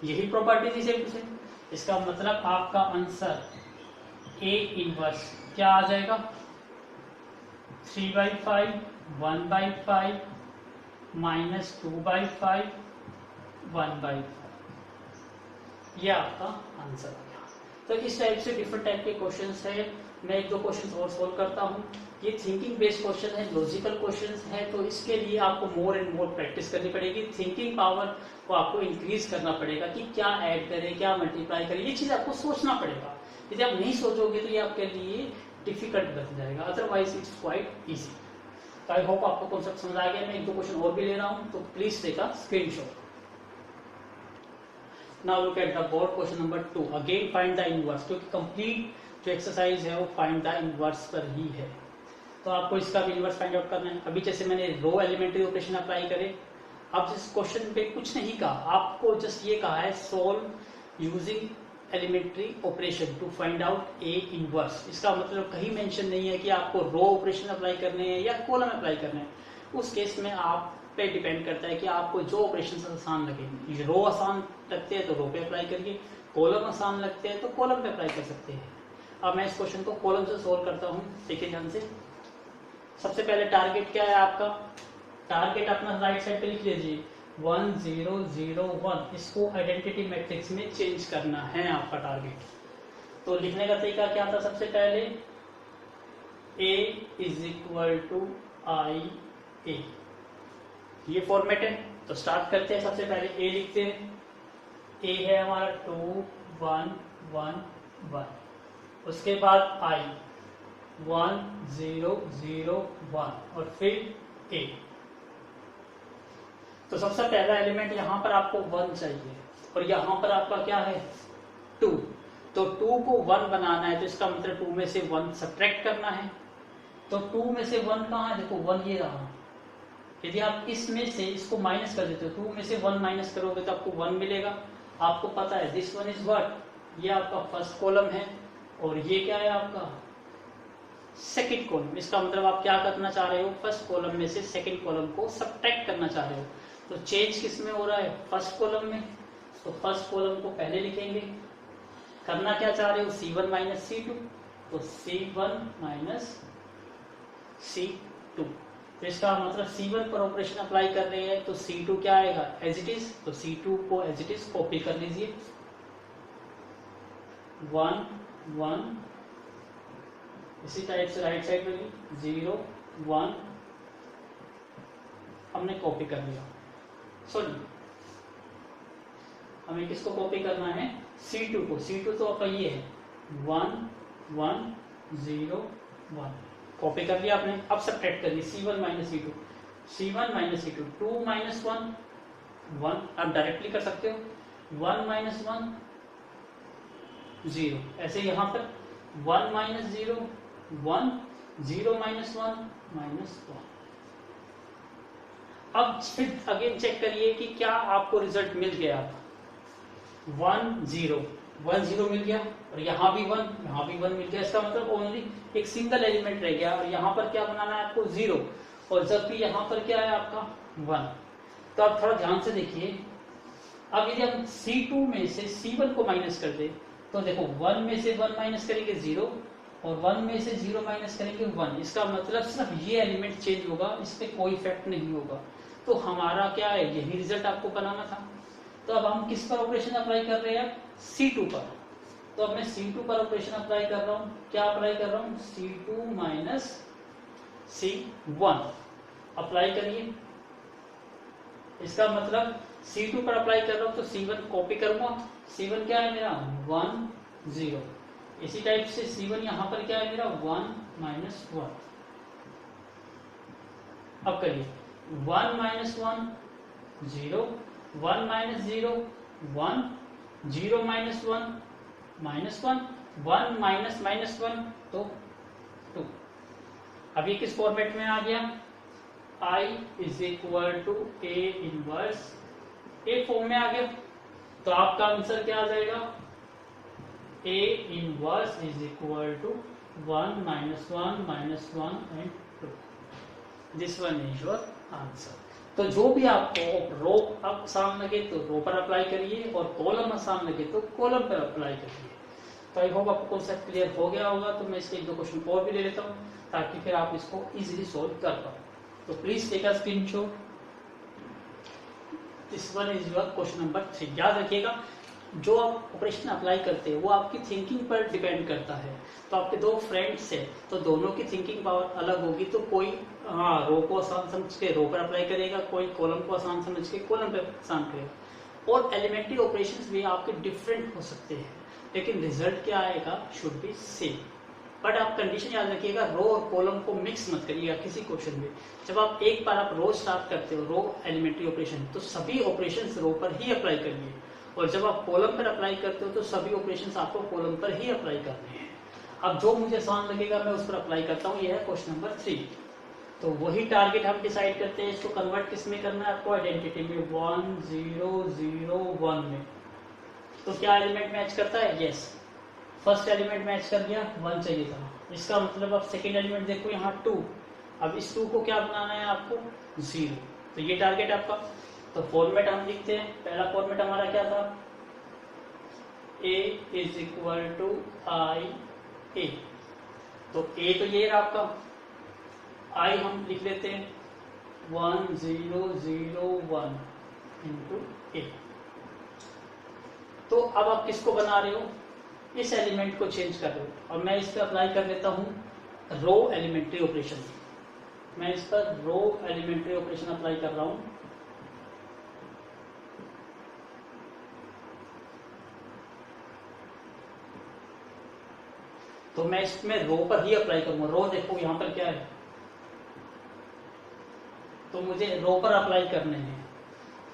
यही प्रॉपर्टी थी सेम टू सेम। इसका मतलब आपका आंसर A इनवर्स क्या आ जाएगा, 3/5 1/5 -2/5 1/5। ये आपका आंसर आ गया। तो इस टाइप से डिफरेंट टाइप के क्वेश्चंस है। मैं 1-2 क्वेश्चंस और सोल्व करता हूँ। ये थिंकिंग बेस्ड क्वेश्चन है, लॉजिकल क्वेश्चंस है, तो इसके लिए आपको मोर एंड मोर प्रैक्टिस करनी पड़ेगी। थिंकिंग पावर को आपको इंक्रीज करना पड़ेगा कि क्या ऐड करें, क्या मल्टीप्लाई करें, ये चीज आपको सोचना पड़ेगा। यदि आप नहीं सोचोगे तो ये आपके लिए डिफिकल्ट बन जाएगा, अदरवाइज इट्स क्वाइट इजी। तो आई होप आपको कॉन्सेप्ट समझ आ गया। मैं 1-2 क्वेश्चन और भी ले रहा हूँ, तो please take a screenshot. Now look at the board question number 2. Again find the inverse, क्योंकि complete जो एक्सरसाइज है वो find the inverse पर ही है। तो आपको इसका भी इनवर्स फाइंड आउट करना है। अभी जैसे मैंने रो एलिमेंट्री ऑपरेशन अप्लाई करे, अब जिस क्वेश्चन पे कुछ नहीं कहा, आपको जस्ट ये कहा है solve using elementary operation to find out A inverse. इसका मतलब कहीं मेंशन नहीं है कि आपको रो ऑपरेशन अप्लाई करने हैं या कॉलम अप्लाई करने हैं। उस केस में आप पे डिपेंड करता है कि आपको जो ऑपरेशन आसान लगे। रो आसान लगते हैं तो रो पे अप्लाई करिए, कॉलम आसान लगते हैं तो कॉलम पे अप्लाई कर सकते हैं। अब मैं इस क्वेश्चन को कॉलम से सोल्व करता हूँ, देखिए ध्यान से। सबसे पहले टारगेट क्या है आपका, टारगेट अपना राइट साइड पे लिख लीजिए 1 0 0 1। इसको आइडेंटिटी मैट्रिक्स में चेंज करना है आपका टारगेट। तो लिखने का तरीका क्या था? सबसे पहले a is equal to I ए, ये फॉर्मेट है। तो स्टार्ट करते हैं, सबसे पहले a लिखते हैं। a है हमारा 2 1 1 1, उसके बाद i 1 0 0 1 और फिर a। तो सबसे पहला एलिमेंट यहाँ पर आपको 1 चाहिए और यहाँ पर आपका क्या है 2। तो 2 को 1 बनाना है तो इसका मतलब 2 में से 1 सब्ट्रैक्ट करना है। तो 2 में से 1 कहाँ है? देखो 1 ये रहा। यदि आप इसमें से इसको माइनस कर देते हो, 2 में से 1 माइनस करोगे तो आपको 1 मिलेगा। आपको पता है दिस वन इज व्हाट, ये आपका फर्स्ट कॉलम है और ये क्या है आपका सेकंड कॉलम। इसका मतलब आप क्या करना चाह रहे हो? फर्स्ट कॉलम में से सेकंड कॉलम को सब्ट्रैक्ट करना चाह रहे हो। तो चेंज किस में हो रहा है? फर्स्ट कॉलम में। तो फर्स्ट कॉलम को पहले लिखेंगे। करना क्या चाह रहे हो? C1 minus C2। तो C1 माइनस C2। तो इसका मतलब C1 पर ऑपरेशन अप्लाई कर रहे हैं तो C2 क्या आएगा? As it is. तो C2 को एज इट इज कॉपी कर लीजिए। 1 1, इसी टाइप से राइट साइड में भी 0 1 हमने कॉपी कर लिया। सॉरी, हमें किसको कॉपी करना है? C2 को। C2 तो आपका ये है 1 1 0 1, कॉपी कर लिया आपने। अब सब्ट्रैक्ट करिए C1 minus C2। C1 minus C2 2 minus 1 1, आप डायरेक्टली कर सकते हो। 1 माइनस 1 0, ऐसे यहाँ पर 1 माइनस 0 1 0 माइनस 1 माइनस 1। अब फिर अगेन चेक करिए कि क्या आपको रिजल्ट मिल गया। 1 0 1 0 मिल गया और यहाँ भी 1 यहाँ भी 1 मिल गया। इसका मतलब ओनली एक सिंगल एलिमेंट रह गया और यहाँ पर क्या बनाना है आपको? 0, और जबकि यहाँ पर क्या है आपका 1। तो आप थोड़ा ध्यान से देखिए। अब यदि हम C2 में से C1 को माइनस कर दे तो देखो 1 में से 1 माइनस करेंगे 0 और 1 में से 0 माइनस करेंगे 1। इसका मतलब सिर्फ ये एलिमेंट चेंज होगा, इस पे कोई इफेक्ट नहीं होगा। तो हमारा क्या है? यही रिजल्ट आपको बनाना था। तो अब हम किस पर ऑपरेशन अप्लाई कर रहे हैं? C2 पर। तो अब मैं C2 पर ऑपरेशन अप्लाई कर रहा हूँ। क्या अप्लाई कर रहा हूँ? C2 माइनस C1 अप्लाई करिए। इसका मतलब C2 पर अप्लाई कर रहा हूँ तो C1 कॉपी करूंगा। C1 क्या है मेरा? 1 0। इसी टाइप से C1 यहाँ पर क्या है मेरा? 1 माइनस 1। अब करिए 1 minus 1 0 1 minus 0 1 0 minus 1 minus 1 1 minus minus 1 तो 2। अब ये किस फॉर्मेट में आ गया? I is equal to A inverse A form में आ गया। तो आपका आंसर क्या आ जाएगा? A inverse is equal to 1 minus 1 minus 1 and 2। This one is your answer. तो जो भी आपको रो आसान लगे तो रो पर अप्लाई करिए और कॉलम आसान लगे तो कॉलम पर अप्लाई करिए। तो आई होप आपको कॉन्सेप्ट क्लियर हो गया होगा। तो मैं इसके 1-2 क्वेश्चन और भी ले लेता हूँ ताकि फिर आप इसको इजीली सॉल्व कर पाओ। तो please take a screenshot. This one is your question number 3। याद रखिएगा, जो आप ऑपरेशन अप्लाई करते हैं वो आपकी थिंकिंग पर डिपेंड करता है। तो आपके 2 फ्रेंड्स हैं तो दोनों की थिंकिंग पावर अलग होगी। तो कोई रो को आसान समझ के रो पर अप्लाई करेगा, कोई कॉलम को आसान समझ के कॉलम पर आसान करेगा। और एलिमेंट्री ऑपरेशंस भी आपके डिफरेंट हो सकते हैं लेकिन रिजल्ट क्या आएगा शुड बी सेम। बट आप कंडीशन याद रखिएगा, रो और कॉलम को मिक्स मत करिएगा किसी क्वेश्चन में। जब आप एक बार आप रो स्टार्ट करते हो, रो एलिमेंट्री ऑपरेशन, तो सभी ऑपरेशंस रो पर ही अप्लाई करिए। और जब आप कॉलम पर अप्लाई करते हो तो सभी ऑपरेशंस आपको कॉलम पर ही अप्लाई करने हैं। अब जो मुझे आसान लगेगा मैं उस पर अप्लाई करता हूँ। यह है क्वेश्चन नंबर 3। तो वही टारगेट हम डिसाइड करते हैं। इसको कन्वर्ट किस में करना है आपको? आइडेंटिटी में 1 0 0 1 में। तो क्या एलिमेंट मैच करता है? यस, फर्स्ट एलिमेंट मैच कर गया, 1 चाहिए था। इसका मतलब अब सेकेंड एलिमेंट देखो यहाँ 2। अब इस 2 को क्या बनाना है आपको? 0। तो ये टारगेट आपका। तो फॉर्मेट हम लिखते हैं। पहला फॉर्मेट हमारा क्या था? A is equal to I A. तो A तो ये रहा आपका, I हम लिख लेते हैं 1 0 0 1 इंटू A। तो अब आप किसको बना रहे हो? इस एलिमेंट को चेंज कर दो और मैं इस पर अप्लाई कर देता हूँ रो एलिमेंट्री ऑपरेशन। मैं इस पर रो एलिमेंट्री ऑपरेशन अप्लाई कर रहा हूँ। तो मैं इसमें रो पर ही अप्लाई करूंगा। रो देखो यहाँ पर क्या है, तो मुझे रो पर अप्लाई करने हैं।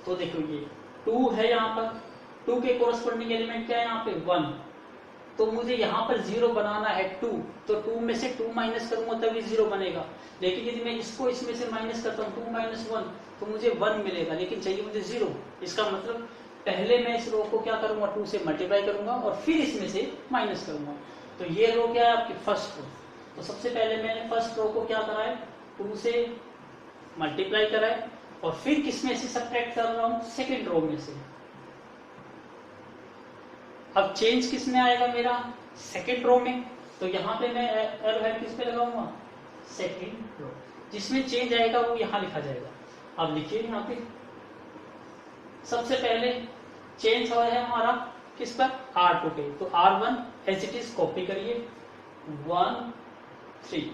तो देखो ये 2 है, यहाँ पर 2 के कोरस्पॉन्डिंग एलिमेंट क्या है यहाँ पे 1। तो मुझे यहाँ पर 0 बनाना है 2, तो 2 में से 2 माइनस करूंगा तभी 0 बनेगा। लेकिन यदि मैं इसको इसमें से माइनस करता हूँ 2 माइनस 1 तो मुझे 1 मिलेगा, लेकिन चाहिए मुझे 0। इसका मतलब पहले मैं इस रो को क्या करूंगा 2 से मल्टीप्लाई करूंगा और फिर इसमें से माइनस करूंगा। तो ये रो क्या है आपकी फर्स्ट रो। तो सबसे पहले मैंने फर्स्ट रो को क्या करा है 2 से मल्टीप्लाई करा है और फिर किस में से सब्ट्रैक्ट कर रहा हूँ सेकेंड रो में से। अब चेंज किस में आएगा मेरा सेकेंड रो में, तो यहाँ पे मैं एरो हेड किस पे लगाऊंगा सेकेंड रो। जिसमें चेंज आएगा वो यहाँ लिखा जाएगा। अब लिखिए यहाँ पे सबसे पहले चेंज हो है हमारा किस पर R2 पे, तो R1 as it is copy करिए 1 3,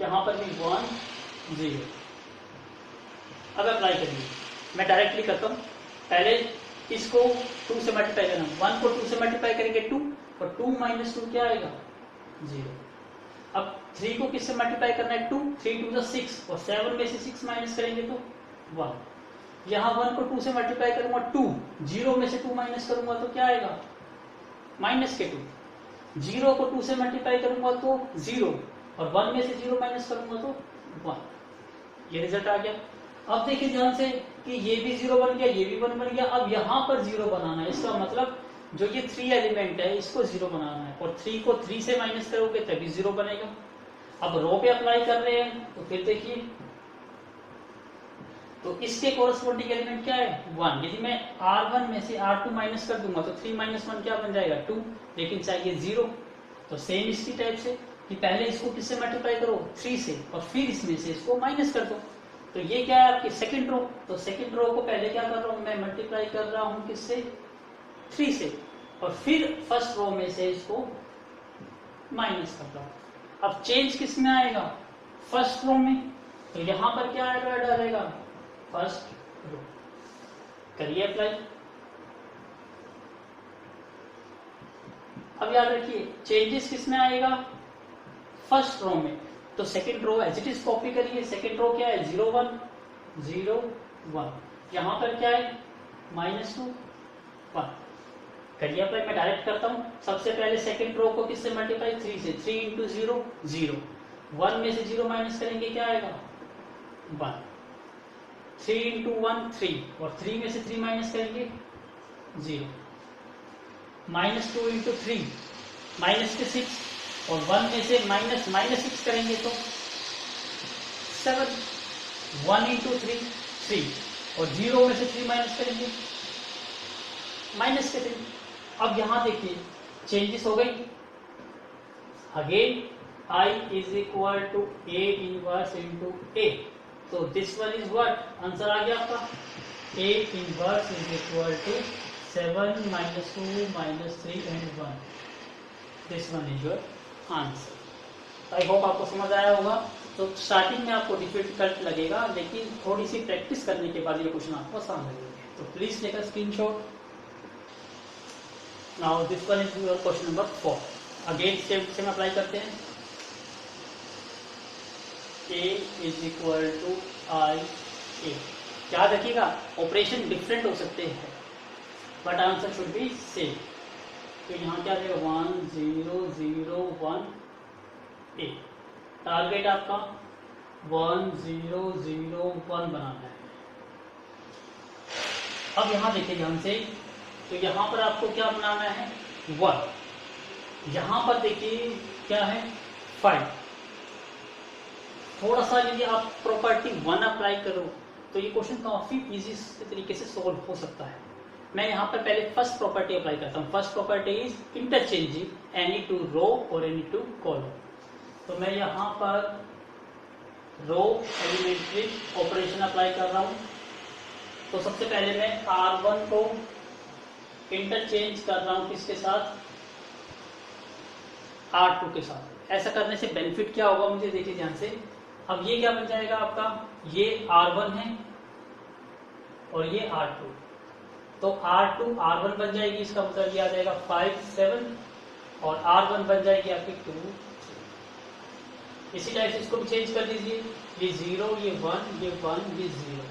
यहाँ पर भी 1 0। अब अप्लाई करिए, मैं डायरेक्टली करता हूँ। पहले इसको 2 से मल्टीप्लाई करना, 1 को 2 से मल्टीप्लाई करेंगे 2 और 2 माइनस 2 क्या आएगा 0। अब 3 को किससे मल्टीप्लाई करना है 2, 3 2 6 और 7 में से 6 माइनस करेंगे तो 1। यहाँ 1 को 2 से मल्टीप्लाई करूंगा 2, 0 में से 2 माइनस करूंगा तो क्या आएगा माइनस के 2। 0 को 2 से मल्टीप्लाई करूंगा तो 0 और 1 में से 0 माइनस करूंगा तो 1। ये रिजल्ट आ गया। अब देखिए ध्यान से कि ये भी 0 बन गया, ये भी 1 बन गया। अब यहाँ पर 0 बनाना है, इसका मतलब जो ये 3 एलिमेंट है इसको 0 बनाना है और 3 को 3 से माइनस करोगे तभी 0 बनेगा। अब रो पे अप्लाई कर रहे हैं तो फिर देखिए, तो इसके कोरस्पॉन्डिंग एलिमेंट क्या है 1। यदि मैं R1 में से R2 माइनस कर दूंगा तो 3 माइनस 1 क्या बन जाएगा 2, लेकिन चाहिए 0। तो सेम इसी टाइप से कि पहले इसको किससे मल्टीप्लाई करो 3 से और फिर इसमें से इसको माइनस कर दो। तो ये क्या है आपकी सेकंड रो। तो सेकंड रो को पहले क्या कर रहा हूं मैं मल्टीप्लाई कर रहा हूं किससे 3 से और फिर फर्स्ट रो में से इसको माइनस कर रहा हूं। अब चेंज किस में आएगा फर्स्ट रो में, तो यहां पर क्या डालेगा फर्स्ट रो। करिए अप्लाई। अब याद रखिए चेंजेस किस में आएगा फर्स्ट रो में, तो second row as it is copy करिए। सेकंड रो क्या है 0 1 0 1, यहां पर क्या है -2 1। करिए अप्लाई। मैं डायरेक्ट करता हूं। सबसे पहले सेकंड रो को किससे मल्टीप्लाई 3 से, 3 इंटू 0 0, 1 में से 0 माइनस करेंगे क्या आएगा 1। 3 इंटू 1 3 और 3 में से 3 माइनस करेंगे 0। -2 इंटू 3 माइनस के 6 और 1 में से माइनस 6 करेंगे तो 7। 1 इंटू 3 3 और 0 में से 3 माइनस करेंगे माइनस के 3। अब यहां देखिए चेंजेस हो गई। Again I is equal to A inverse into A, तो this one is what answer आ गया आपका A inverse is equal to 7 -2 -3 and 1। This one is your answer. I hope आपको समझ आया होगा। तो स्टार्टिंग में आपको डिफिकल्ट लगेगा, लेकिन थोड़ी सी प्रैक्टिस करने के बाद ये क्वेश्चन आपको आसान लगेगा। तो please take a screenshot. Now this one is your question number 4। Again same apply करते हैं। A is equal to I A। याद रखिएगा ऑपरेशन डिफरेंट हो सकते हैं but answer should be same. तो यहाँ क्या रहेगा 1 0 0 1 A। टारगेट आपका 1 0 0 1 बनाना है। अब यहाँ देखिए ध्यान से, तो यहाँ पर आपको क्या बनाना है 1। यहाँ पर देखिए क्या है 5। थोड़ा सा यदि आप प्रॉपर्टी 1 अप्लाई करो तो ये क्वेश्चन काफी इजी तरीके से सोल्व हो सकता है। मैं यहाँ पर पहले फर्स्ट प्रॉपर्टी अप्लाई करता हूँ। First property is interchanging any two row और एनी टू कॉलम। तो मैं यहाँ पर रो एलिमेंट्री ऑपरेशन अप्लाई कर रहा हूँ। तो सबसे पहले मैं R1 को इंटरचेंज कर रहा हूं किसके साथ, R2 के साथ। ऐसा करने से बेनिफिट क्या होगा मुझे देखिए ध्यान से। अब ये क्या बन जाएगा आपका, ये R1 है और ये R2, तो R2 R1 बन जाएगी, इसका मतलब ये आ जाएगा 5 7 और R1 बन जाएगी आपकी 2। इसी टाइप से इसको भी चेंज कर दीजिए, ये 0 ये 1 ये 1 ये 0।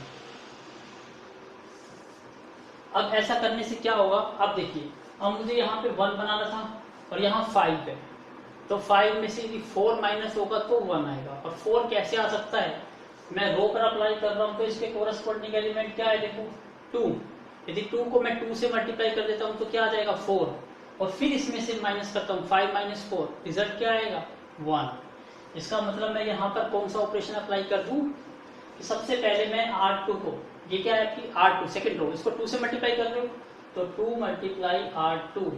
अब ऐसा करने से क्या होगा, अब देखिए अब मुझे यहाँ पे 1 बनाना था और यहाँ 5 है, तो 5 में से यदि 4 माइनस होगा तो 1 आएगा। और 4 कैसे आ सकता है, मैं रो पर अप्लाई कर रहा हूँ तो इसके कोरस्पॉन्डिंग एलिमेंट क्या है, देखो 2। यदि 2 को मैं 2 से मल्टीप्लाई कर देता हूँ तो क्या आ जाएगा 4, और फिर इसमें से माइनस करता हूँ 5 माइनस 4, रिजल्ट क्या आएगा 1। इसका मतलब मैं यहाँ पर कौन सा ऑपरेशन अप्लाई कर दूं, सबसे पहले मैं R2 को, ये क्या है आपकी R2 सेकंड रो, इसको 2 से मल्टीप्लाई कर रहे हो तो 2 मल्टीप्लाई R2,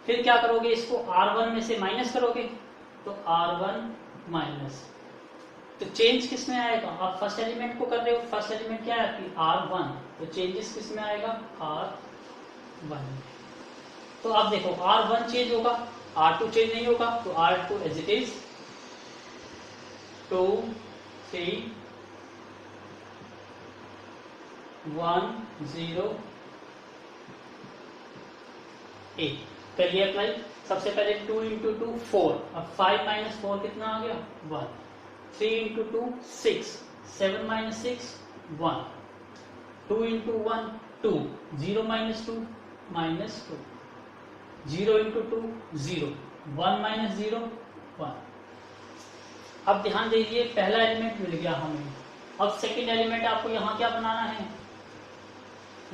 फिर क्या करोगे, इसको R1 में से माइनस करोगे तो R1 माइनस, तो चेंज किस में आएगा, आप फर्स्ट एलिमेंट को कर रहे हो, फर्स्ट एलिमेंट क्या है आपकी R1, तो चेंजेस किस में आएगा R1। तो अब देखो R1 चेंज होगा, R2 चेंज नहीं होगा, तो R2 एज इट इज 2 3 1 0 8 करिए अप्लाई। सबसे पहले 2 इंटू 2 4, अब 5 माइनस 4 कितना आ गया 1, 3 into 2 6, 7 minus 6 1, 2 into 1 2, 0 minus 2 minus 2, 0 into 2 0, 1 minus 0 1। अब ध्यान दीजिए पहला एलिमेंट मिल गया हमें, अब सेकंड एलिमेंट आपको यहाँ क्या बनाना है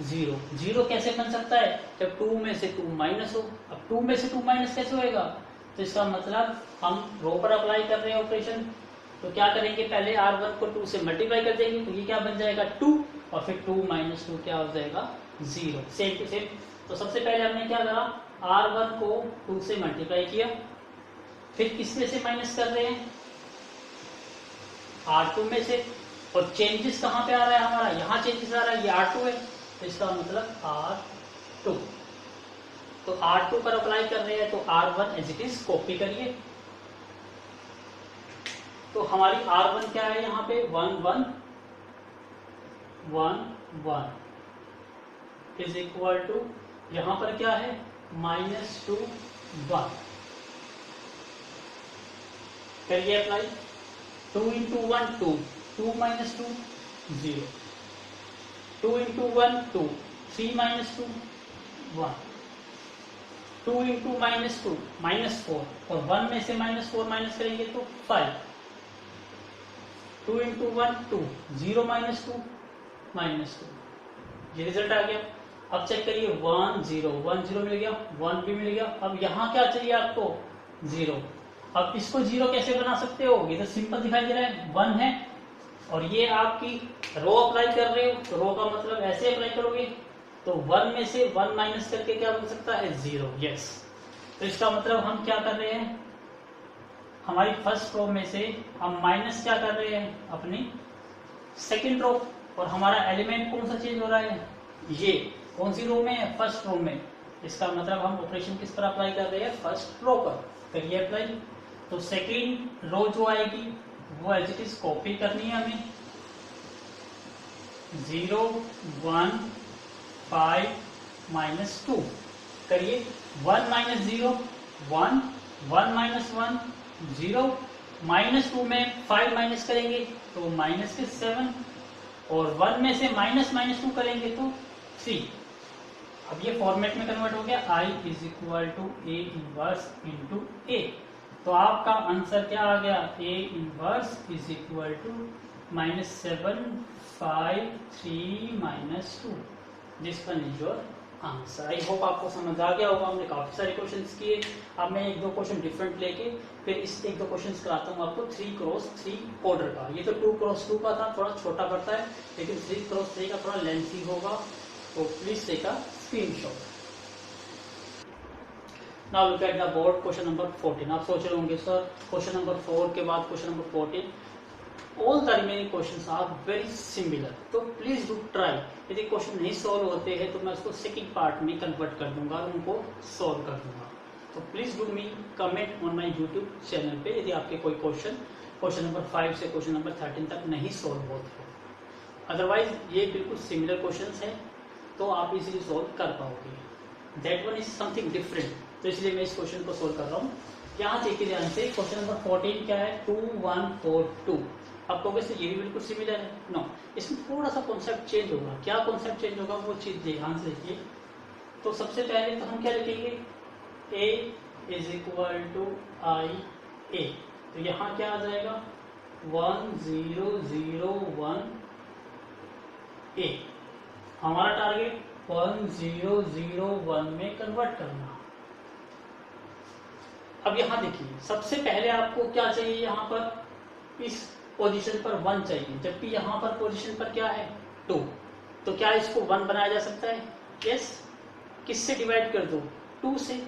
0। 0 कैसे बन सकता है, जब 2 में से 2 माइनस हो। अब 2 में से 2 माइनस कैसे होएगा, तो इसका मतलब हम रो पर अप्लाई कर रहे हैं ऑपरेशन, तो क्या करेंगे पहले R1 को 2 से मल्टीप्लाई कर देंगे, तो ये क्या बन जाएगा 2, और फिर 2 माइनस 2 क्या हो जाएगा 0, सेम टू सेम। तो सबसे पहले हमने क्या करा, R1 को 2 से मल्टीप्लाई किया, फिर किस में से माइनस कर रहे हैं R2 में से, और चेंजेस कहाँ पे आ रहा है हमारा, यहाँ चेंजेस आ रहा है, ये R2 है, तो इसका मतलब R2। तो R2 पर अप्लाई कर रहे हैं तो R1 as it is copy करिए, तो हमारी R1 क्या है यहाँ पे 1 1 1 1 इज इक्वल टू, यहाँ पर क्या है -2 1, करिए apply. 2 into 1 2, 2 minus 2 0, 2 into 1 2, 3 minus 2 1, 2 into minus 2 -4, और 1 में से -4 माइनस करेंगे तो 5, 2 इंटू 1 2, 0 माइनस 2 -2, ये रिजल्ट आ गया। अब चेक करिए 1 0 1 0 मिल गया, 1 भी मिल गया, अब यहाँ क्या चाहिए आपको 0। अब इसको 0 कैसे बना सकते हो, ये तो सिंपल दिखाई दे रहा है 1 है, और ये आपकी रो अप्लाई कर रहे हो, तो रो का मतलब ऐसे अप्लाई करोगे, तो 1 में से 1 माइनस करके क्या बन सकता है 0, यस। तो इसका मतलब हम क्या कर रहे हैं, हमारी फर्स्ट रो में से हम माइनस क्या कर रहे हैं अपनी सेकंड रो, और हमारा एलिमेंट कौन सा चेंज हो रहा है, ये कौन सी रो में है फर्स्ट रो में, इसका मतलब हम ऑपरेशन किस पर अप्लाई कर रहे हैं फर्स्ट रो पर, करिए अप्लाई। तो सेकंड रो जो आएगी वो एज इट इज कॉपी करनी है हमें, 0 1 5 -2 करिए, 1 माइनस 0 1, 1 माइनस 1 0, -2 में 5 माइनस करेंगे तो माइनस के 7, और 1 में से -2 करेंगे तो 3। अब ये फॉर्मेट में कन्वर्ट हो गया, I is equal to A inverse into A, तो आपका आंसर क्या आ गया, A inverse is equal to -7 5 3 -2, this one is your answer. I hope आपको समझ आ गया होगा, हमने काफी सारे क्वेश्चंस किए। अब मैं 1-2 क्वेश्चन डिफरेंट लेके फिर इस 1-2 क्वेश्चंस कराता हूँ आपको 3x3 ऑर्डर का। ये तो 2x2 का था, थोड़ा छोटा पड़ता है, लेकिन 3x3 का थोड़ा लेंथी होगा, तो please take a screenshot. Now look at the board, question number 14। आप सोच रहे होंगे सर क्वेश्चन नंबर 4 के बाद question number 14 all the remaining questions are very similar, तो प्लीज डू ट्राई। यदि क्वेश्चन नहीं सॉल्व होते हैं तो मैं उसको सेकंड पार्ट में कन्वर्ट कर दूंगा और उनको सॉल्व कर दूंगा। तो please do me comment on my YouTube channel पे यदि आपके कोई क्वेश्चन नंबर 5 से क्वेश्चन नंबर 13 तक नहीं सॉल्व होते हो। अदरवाइज ये बिल्कुल सिमिलर क्वेश्चंस हैं, तो आप इजीली सॉल्व कर पाओगे। That one is something different, तो इसलिए मैं इस क्वेश्चन को सॉल्व कर रहा हूँ। यहाँ देखिए ध्यान से, क्वेश्चन नंबर 14 क्या है, 2142। अब कहोगे से ये भी बिल्कुल सिमिलर है, नो, इसमें थोड़ा सा कॉन्सेप्ट चेंज होगा। क्या कॉन्सेप्ट चेंज होगा वो चीज ध्यान से देखिए। तो सबसे पहले तो हम क्या लिखेंगे, a is equal to I A, तो यहाँ क्या आ जाएगा 1001 ए। हमारा टारगेट 1001 में कन्वर्ट करना। अब यहां देखिए, सबसे पहले आपको क्या चाहिए, यहां पर इस पोजीशन पर 1 चाहिए, जबकि यहां पर पोजीशन पर क्या है 2। तो क्या इसको 1 बनाया जा सकता है? यस। किससे डिवाइड कर दो? 2 से।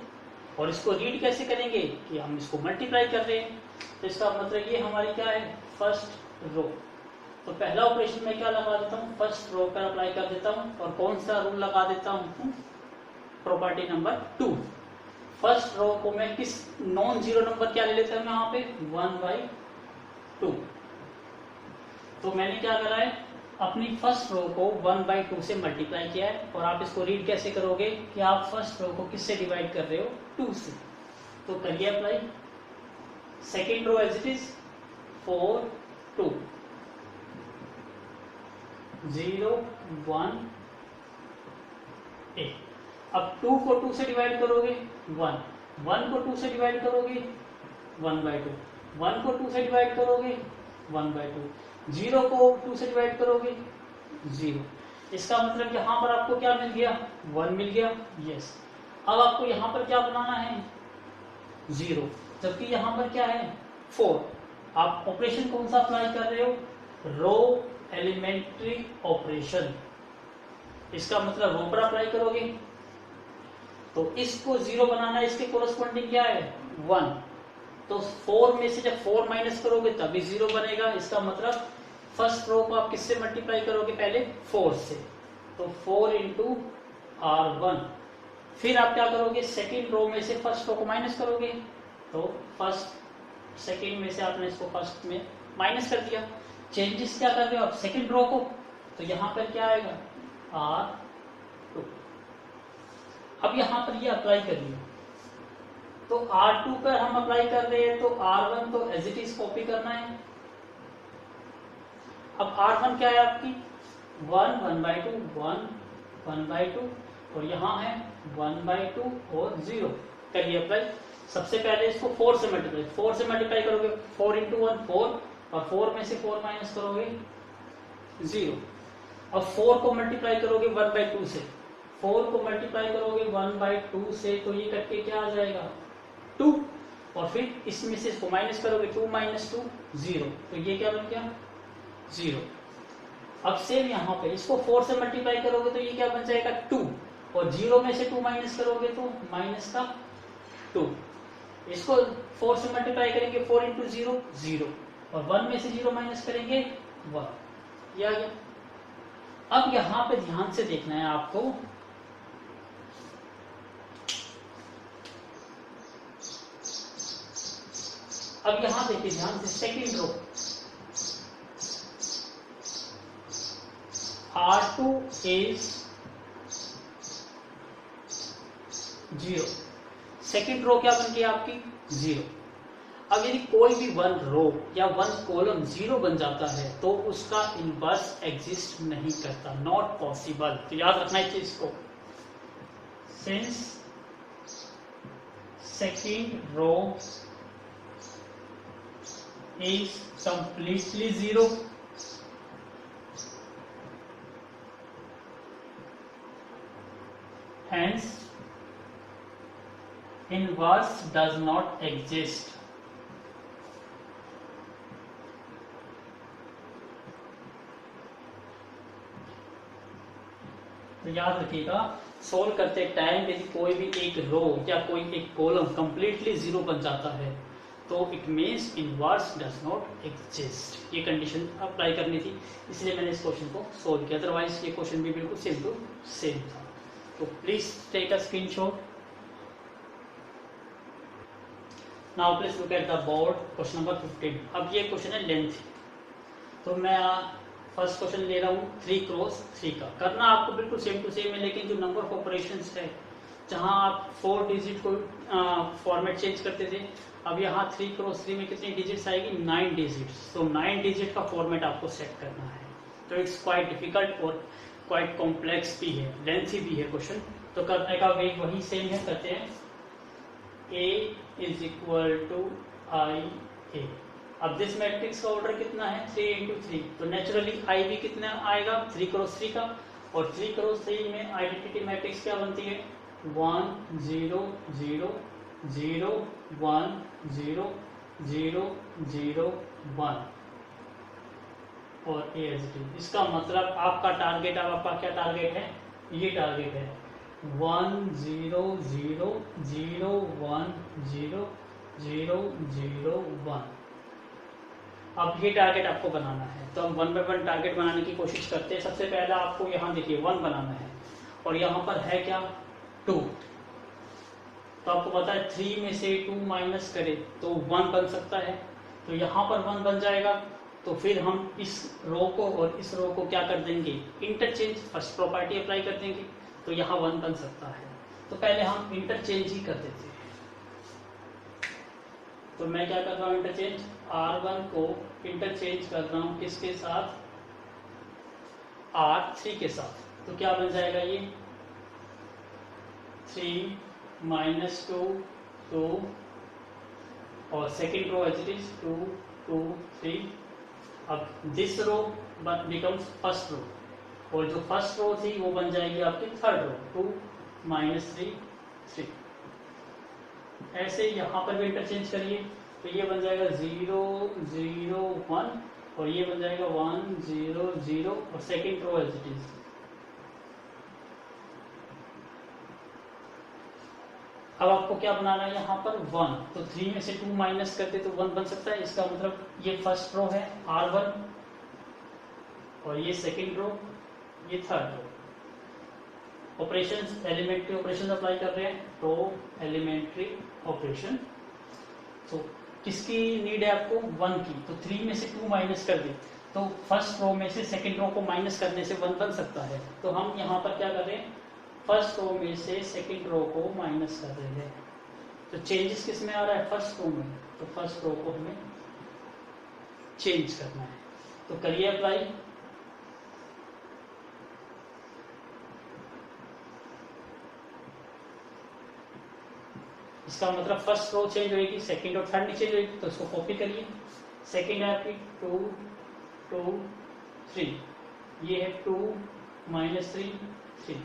और इसको रीड कैसे करेंगे कि हम इसको मल्टीप्लाई कर रहे हैं, तो इसका मतलब ये हमारी क्या है, फर्स्ट रो। तो पहला ऑपरेशन में क्या लगा देता हूँ, फर्स्ट रो पर अप्लाई कर देता हूँ, और कौन सा रूल लगा देता हूँ, प्रॉपर्टी नंबर 2। फर्स्ट रो को मैं किस नॉन जीरो नंबर क्या ले लेता हूँ यहाँ पे, 1/2। तो मैंने क्या करा है, अपनी फर्स्ट रो को 1/2 से मल्टीप्लाई किया है। और आप इसको रीड कैसे करोगे कि आप फर्स्ट रो को किससे डिवाइड कर रहे हो, 2 से। तो करिए apply. Second row as it is 4 2 0 1 8। अब 2 को 2 से डिवाइड करोगे 1, 1 को 2 से डिवाइड करोगे 1/2, 1 को 2 से डिवाइड करोगे 1/2, 0 को 2 से डिवाइड करोगे 0। इसका मतलब यहाँ पर आपको क्या मिल गया, 1 मिल गया। यस। अब आपको यहाँ पर क्या बनाना है, 0, जबकि यहाँ पर क्या है 4। आप ऑपरेशन कौन सा अप्लाई कर रहे हो, रो एलिमेंट्री ऑपरेशन। इसका मतलब रो पर अप्लाई करोगे, तो इसको 0 बनाना है, इसके कोरस्पॉन्डिंग क्या है 1। तो 4 में से जब 4 माइनस करोगे तभी 0 बनेगा। इसका मतलब फर्स्ट रो को आप किससे मल्टीप्लाई करोगे, पहले 4 से, तो 4 इंटू R1। फिर आप क्या करोगे, सेकेंड रो में से फर्स्ट रो को माइनस करोगे, तो फर्स्ट सेकेंड में से आपने इसको फर्स्ट में माइनस कर दिया। चेंजेस क्या कर रहे हो आप, सेकेंड रो को, तो यहां पर क्या आएगा R2। अब यहां पर ये अप्लाई करिए, तो R2 पर हम अप्लाई कर रहे हैं, तो R1 तो एज इट इज कॉपी करना है। अब R1 क्या है आपकी 1 1/2 1 1/2, और यहाँ है 1/2 और 0। करिए अप्लाई। सबसे पहले इसको 4 से मल्टीप्लाई करोगे, 4 इंटू 1 4, और 4 में से 4 माइनस करोगे 0। और 4 को मल्टीप्लाई करोगे 1/2 से, 4 को मल्टीप्लाई करोगे 1/2 से, तो ये करके क्या आ जाएगा 2। और फिर इसमें से इसको माइनस करोगे, 2 - 2 0, तो ये क्या बन गया 0। अब सेम यहाँ पे इसको 4 से मल्टीप्लाई करोगे तो ये क्या बन जाएगा 2, और 0 में से 2 माइनस करोगे तो माइनस का 2। इसको 4 से मल्टीप्लाई करेंगे, 4 इंटू 0 0, और 1 में से 0 माइनस करेंगे 1। ये आ गया। अब यहां पे ध्यान से देखना है आपको, अब यहां देखिए ध्यान से, second row R2 is 0, second row क्या बन गई आपकी 0। अब यदि कोई भी 1 रो या 1 कॉलम 0 बन जाता है तो उसका इनवर्स एग्जिस्ट नहीं करता, नॉट पॉसिबल। तो याद रखना इस चीज को, since second row is completely 0, hence inverse does not exist। तो याद रखिएगा, सोल्व करते टाइम यदि कोई भी एक रो या कोई एक कॉलम कंप्लीटली 0 बन जाता है तो it means inverse does not exist. ये कंडीशन अप्लाई करनी थी, इसलिए मैंने इस क्वेश्चन को सोल्व किया, अदरवाइज ये क्वेश्चन भी बिल्कुल सेम टू सेम था। तो please take a screenshot. Now please look at the board, question number 15। अब ये क्वेश्चन है लेंथ, तो मैं फर्स्ट क्वेश्चन ले रहा हूँ 3 क्रॉस 3 का। करना आपको बिल्कुल सेम टू सेम है, लेकिन जो नंबर ऑफ ऑपरेशंस है, जहाँ आप 4 डिजिट को फॉर्मेट चेंज करते थे, अब यहाँ 3 क्रॉस 3 में कितनी डिजिट्स आएगी? 9 डिजिट्स। तो 9 डिजिट का फॉर्मेट आपको सेट करना है, तो इट्स क्वाइट डिफिकल्ट और क्वाइट कॉम्प्लेक्स भी है, लेंथी भी है क्वेश्चन। तो करने का वे वही सेम है, करते हैं A is equal to I ए। अब दिस मैट्रिक्स का ऑर्डर कितना है? 3 इंटू 3, तो नेचुरली आई भी कितना आएगा? 3 क्रॉस 3 का, और 3 क्रॉस 3 में आइडेंटिटी मैट्रिक्स क्या बनती है? 1 0 0 0 1 0 0 0 1 और ए एच डी। इसका मतलब आपका टारगेट, अब आपका क्या टारगेट है? ये टारगेट है 1 0 0 0 1 0 0 0 1। अब ये टारगेट आपको बनाना है, तो हम 1 बाय 1 टारगेट बनाने की कोशिश करते हैं। सबसे पहले आपको यहाँ देखिए 1 बनाना है, और यहाँ पर है क्या? 2। तो आपको पता है 3 में से 2 माइनस करें तो 1 बन सकता है, तो यहाँ पर 1 बन जाएगा। तो फिर हम इस रो को और इस रो को क्या कर देंगे? इंटरचेंज, फर्स्ट प्रॉपर्टी अप्लाई कर देंगे, तो यहाँ 1 बन सकता है। तो पहले हम इंटरचेंज ही कर देते हैं। तो मैं क्या कर रहा हूँ? इंटरचेंज R1 को इंटरचेंज कर रहा हूँ किसके साथ? R3 के साथ। तो क्या बन जाएगा ये? 3 माइनस 2 2, और second row as it is 2 2 3। अब this row becomes first row, और जो फर्स्ट रो थी वो बन जाएगी आपकी थर्ड रो, 2 माइनस 3 3। ऐसे यहाँ पर भी इंटरचेंज करिए, तो ये बन जाएगा 0 0 1, और ये बन जाएगा 1 0 0, और second row as it is. अब आपको क्या बनाना है? यहाँ पर 1, तो 3 में से 2 माइनस करते तो 1 बन सकता है। इसका मतलब ये फर्स्ट रो है R1, और ये सेकेंड रो, ये third row. Operations, elementary operation apply कर रहे हैं, तो एलिमेंट्री ऑपरेशन। तो किसकी नीड है आपको? 1 की। तो 3 में से 2 माइनस कर दे, तो फर्स्ट रो में से सेकेंड रो को माइनस करने से 1 बन सकता है। तो हम यहाँ पर क्या कर रहे हैं? फर्स्ट रो में से सेकेंड रो को माइनस कर रहे हैं। तो चेंजेस किस में आ रहा है? फर्स्ट रो में। तो फर्स्ट रो को हमें चेंज करना है, तो करिए अप्लाई। इसका मतलब फर्स्ट रो चेंज होगी, सेकंड और थर्ड नहीं चेंज होगी, तो इसको कॉपी करिए। सेकंड है आपकी 2 2 3, ये है 2 माइनस 3 3।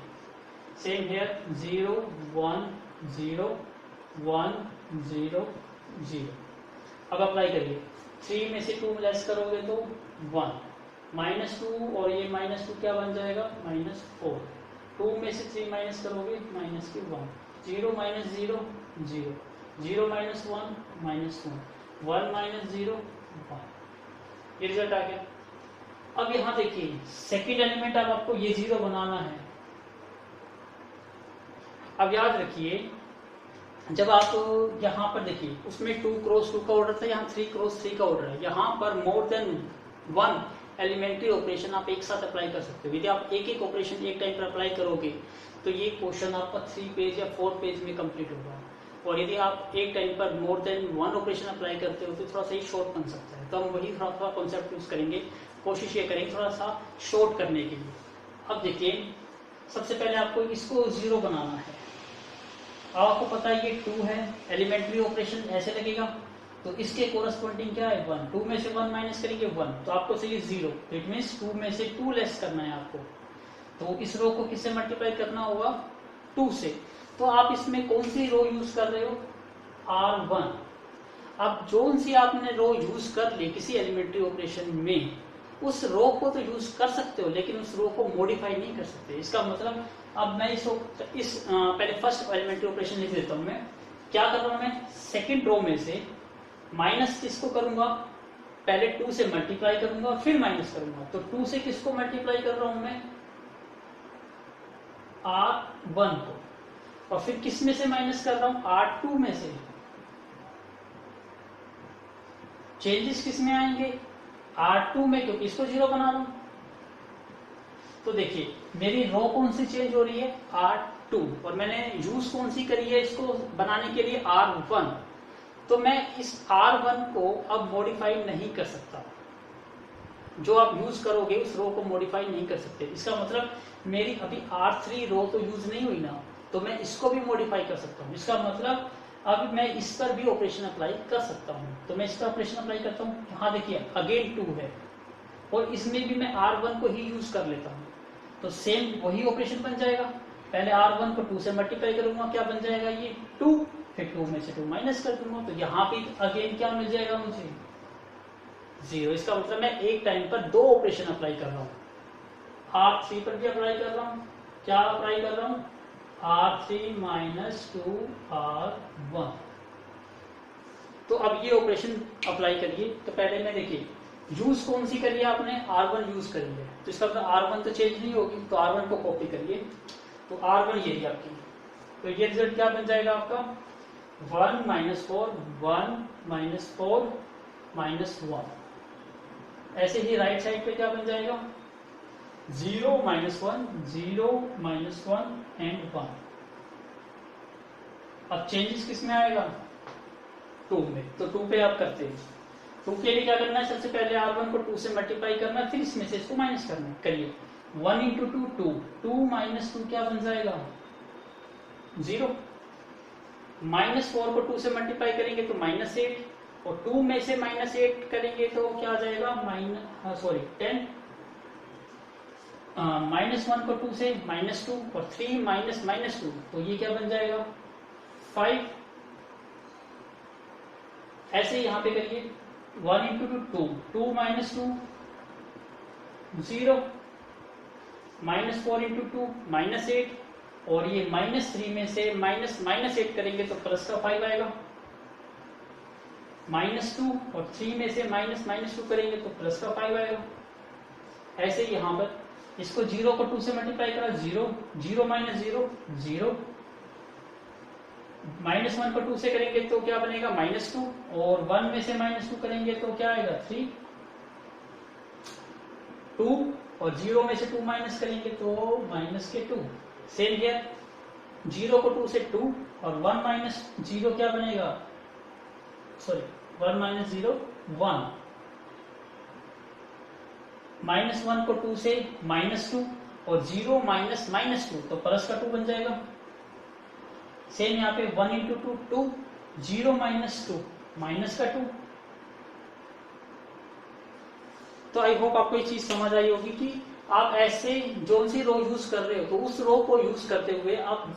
Same here 0 1 0 1 0 0। अब अप्लाई करिए। 3 में से 2 लेस करोगे तो 1, माइनस 2, और ये माइनस 2 क्या बन जाएगा? माइनस 4। 2 में से 3 माइनस करोगे माइनस की 1। 0 माइनस 0 0, 0 माइनस 1 माइनस 1, 1 माइनस 0 1। ये रिजल्ट आ गया। अब यहाँ देखिए सेकेंड एलिमेंट, अब आपको ये 0 बनाना है। अब याद रखिए, जब आप यहाँ पर देखिए, उसमें 2 क्रॉस 2 का ऑर्डर था, यहाँ 3 क्रॉस 3 का ऑर्डर है। यहाँ पर मोर देन 1 एलिमेंट्री ऑपरेशन आप एक साथ अप्लाई कर सकते हो। यदि आप एक एक ऑपरेशन एक टाइम पर अप्लाई करोगे तो ये क्वेश्चन आपका 3 पेज या 4 पेज में कंप्लीट होगा। और यदि आप एक टाइम पर मोर देन 1 ऑपरेशन अप्लाई करते हो तो थोड़ा सा ही शॉर्ट बन सकता है। तो हम वही थोड़ा थोड़ा कॉन्सेप्ट यूज करेंगे, कोशिश ये करेंगे थोड़ा सा शॉर्ट करने के लिए। अब देखिए, सबसे पहले आपको इसको 0 बनाना है। अब आपको पता है ये 2 है, एलिमेंट्री ऑपरेशन ऐसे लगेगा, तो इसके कोरस्पॉन्डिंग क्या है? 1। 2 में से 1 माइनस करेंगे 1, तो आपको चाहिए 0। इट मीन्स 2 में से 2 लेस करना है आपको। तो इस रो को किससे मल्टीप्लाई करना होगा? 2 से। तो आप इसमें कौन सी रो यूज कर रहे हो? R1। अब जो सी आपने रो यूज कर ली किसी एलिमेंट्री ऑपरेशन में, उस रो को तो यूज कर सकते हो, लेकिन उस रो को मॉडिफाई नहीं कर सकते। इसका मतलब अब मैं पहले फर्स्ट एलिमेंट्री ऑपरेशन लिख देता हूं। मैं क्या कर रहा हूं? मैं सेकेंड रो में से माइनस किसको करूंगा, पहले 2 से मल्टीप्लाई करूंगा और फिर माइनस करूंगा। तो 2 से किसको मल्टीप्लाई कर रहा हूं मैं, R1 को, और फिर किस में से माइनस कर रहा हूं, R2 में से। चेंजेस किस में आएंगे, R2 में, क्योंकि इसको 0 बना रहा हूं। तो देखिए मेरी रो कौन सी चेंज हो रही है, R2, और मैंने यूज कौन सी करी है इसको बनाने के लिए, R1। तो मैं इस R1 को अब मॉडिफाई नहीं कर सकता, जो आप यूज करोगे उस रो को मॉडिफाई नहीं कर सकते। इसका मतलब मेरी अभी R3 रो तो यूज नहीं हुई ना, तो मैं इसको भी मॉडिफाई कर सकता हूँ। इसका मतलब अब मैं इस पर भी ऑपरेशन अप्लाई कर सकता हूँ। तो मैं इसका ऑपरेशन अप्लाई करता हूँ, हाँ देखिए अगेन 2 है, और इसमें भी मैं R1 को ही यूज कर लेता हूँ। तो सेम वही ऑपरेशन बन जाएगा, पहले R1 को 2 से मल्टीप्लाई करूंगा, क्या बन जाएगा ये 2, फिर 2 में से 2 माइनस कर दूंगा, तो यहाँ पे अगेन क्या मिल जाएगा मुझे, 0। इसका मतलब मैं एक टाइम पर 2 ऑपरेशन अप्लाई कर रहा हूँ। R3 पर भी अप्लाई कर रहा हूँ, क्या अप्लाई कर रहा हूँ, R3 माइनस 2R1। तो अब ये ऑपरेशन अप्लाई करिए। तो पहले मैं देखिए यूज कौन सी करिए आपने, R1 यूज करी है, तो इसका मतलब R1 तो चेंज नहीं होगी, तो R1 को कॉपी करिए। तो R1 यही आपकी, तो ये रिजल्ट क्या बन जाएगा आपका, 1 माइनस 4 1 माइनस 4 माइनस 1। ऐसे ही राइट साइड पे क्या बन जाएगा, 0 माइनस 1 0 माइनस 1 एंड 1। अब चेंजेस किस में आएगा, 2 में। तो 2 पे आप करते हैं, 2 के लिए क्या करना है, सबसे पहले R1 को 2 से मल्टीप्लाई करना है, फिर इसमें से इसको माइनस करना है। करिए 1 इंटू 2 2, 2 माइनस 2 क्या बन जाएगा, 0। माइनस 4 को 2 से मल्टीप्लाई करेंगे तो माइनस 8, और 2 में से माइनस 8 करेंगे तो क्या आ जाएगा, 10। माइनस 1 को 2 से माइनस 2, और 3 माइनस माइनस 2, तो ये क्या बन जाएगा 5। ऐसे ही यहाँ पे करिए 1 into 2 2 minus 2 0, minus 4 into 2 minus 8, और ये माइनस 3 में से माइनस माइनस 8 करेंगे तो प्लस का 5 आएगा, माइनस 2, और 3 में से माइनस माइनस 2 करेंगे तो प्लस का 5 आएगा। ऐसे ही यहाँ पर इसको 0 को 2 से मल्टीप्लाई करा, 0 0 माइनस 0 0, माइनस 1 को 2 से करेंगे तो क्या बनेगा, माइनस 2, और 1 में से माइनस 2 करेंगे तो क्या आएगा 3, 2, और 0 में से 2 माइनस करेंगे तो माइनस के 2। सेम हियर 0 को 2 से 2, और 1 माइनस 0 क्या बनेगा, 1 माइनस 0 1, माइनस 1 को 2 से माइनस 2, और 0 माइनस माइनस 2 तो प्लस का 2 बन जाएगा। सेम यहाँ पे 1 इंटू 2 2, 0 माइनस 2 माइनस का 2। तो आई होप आपको ये चीज समझ आई होगी कि आप ऐसे जो सी रो यूज कर रहे हो तो उस रो को यूज करते हुए आप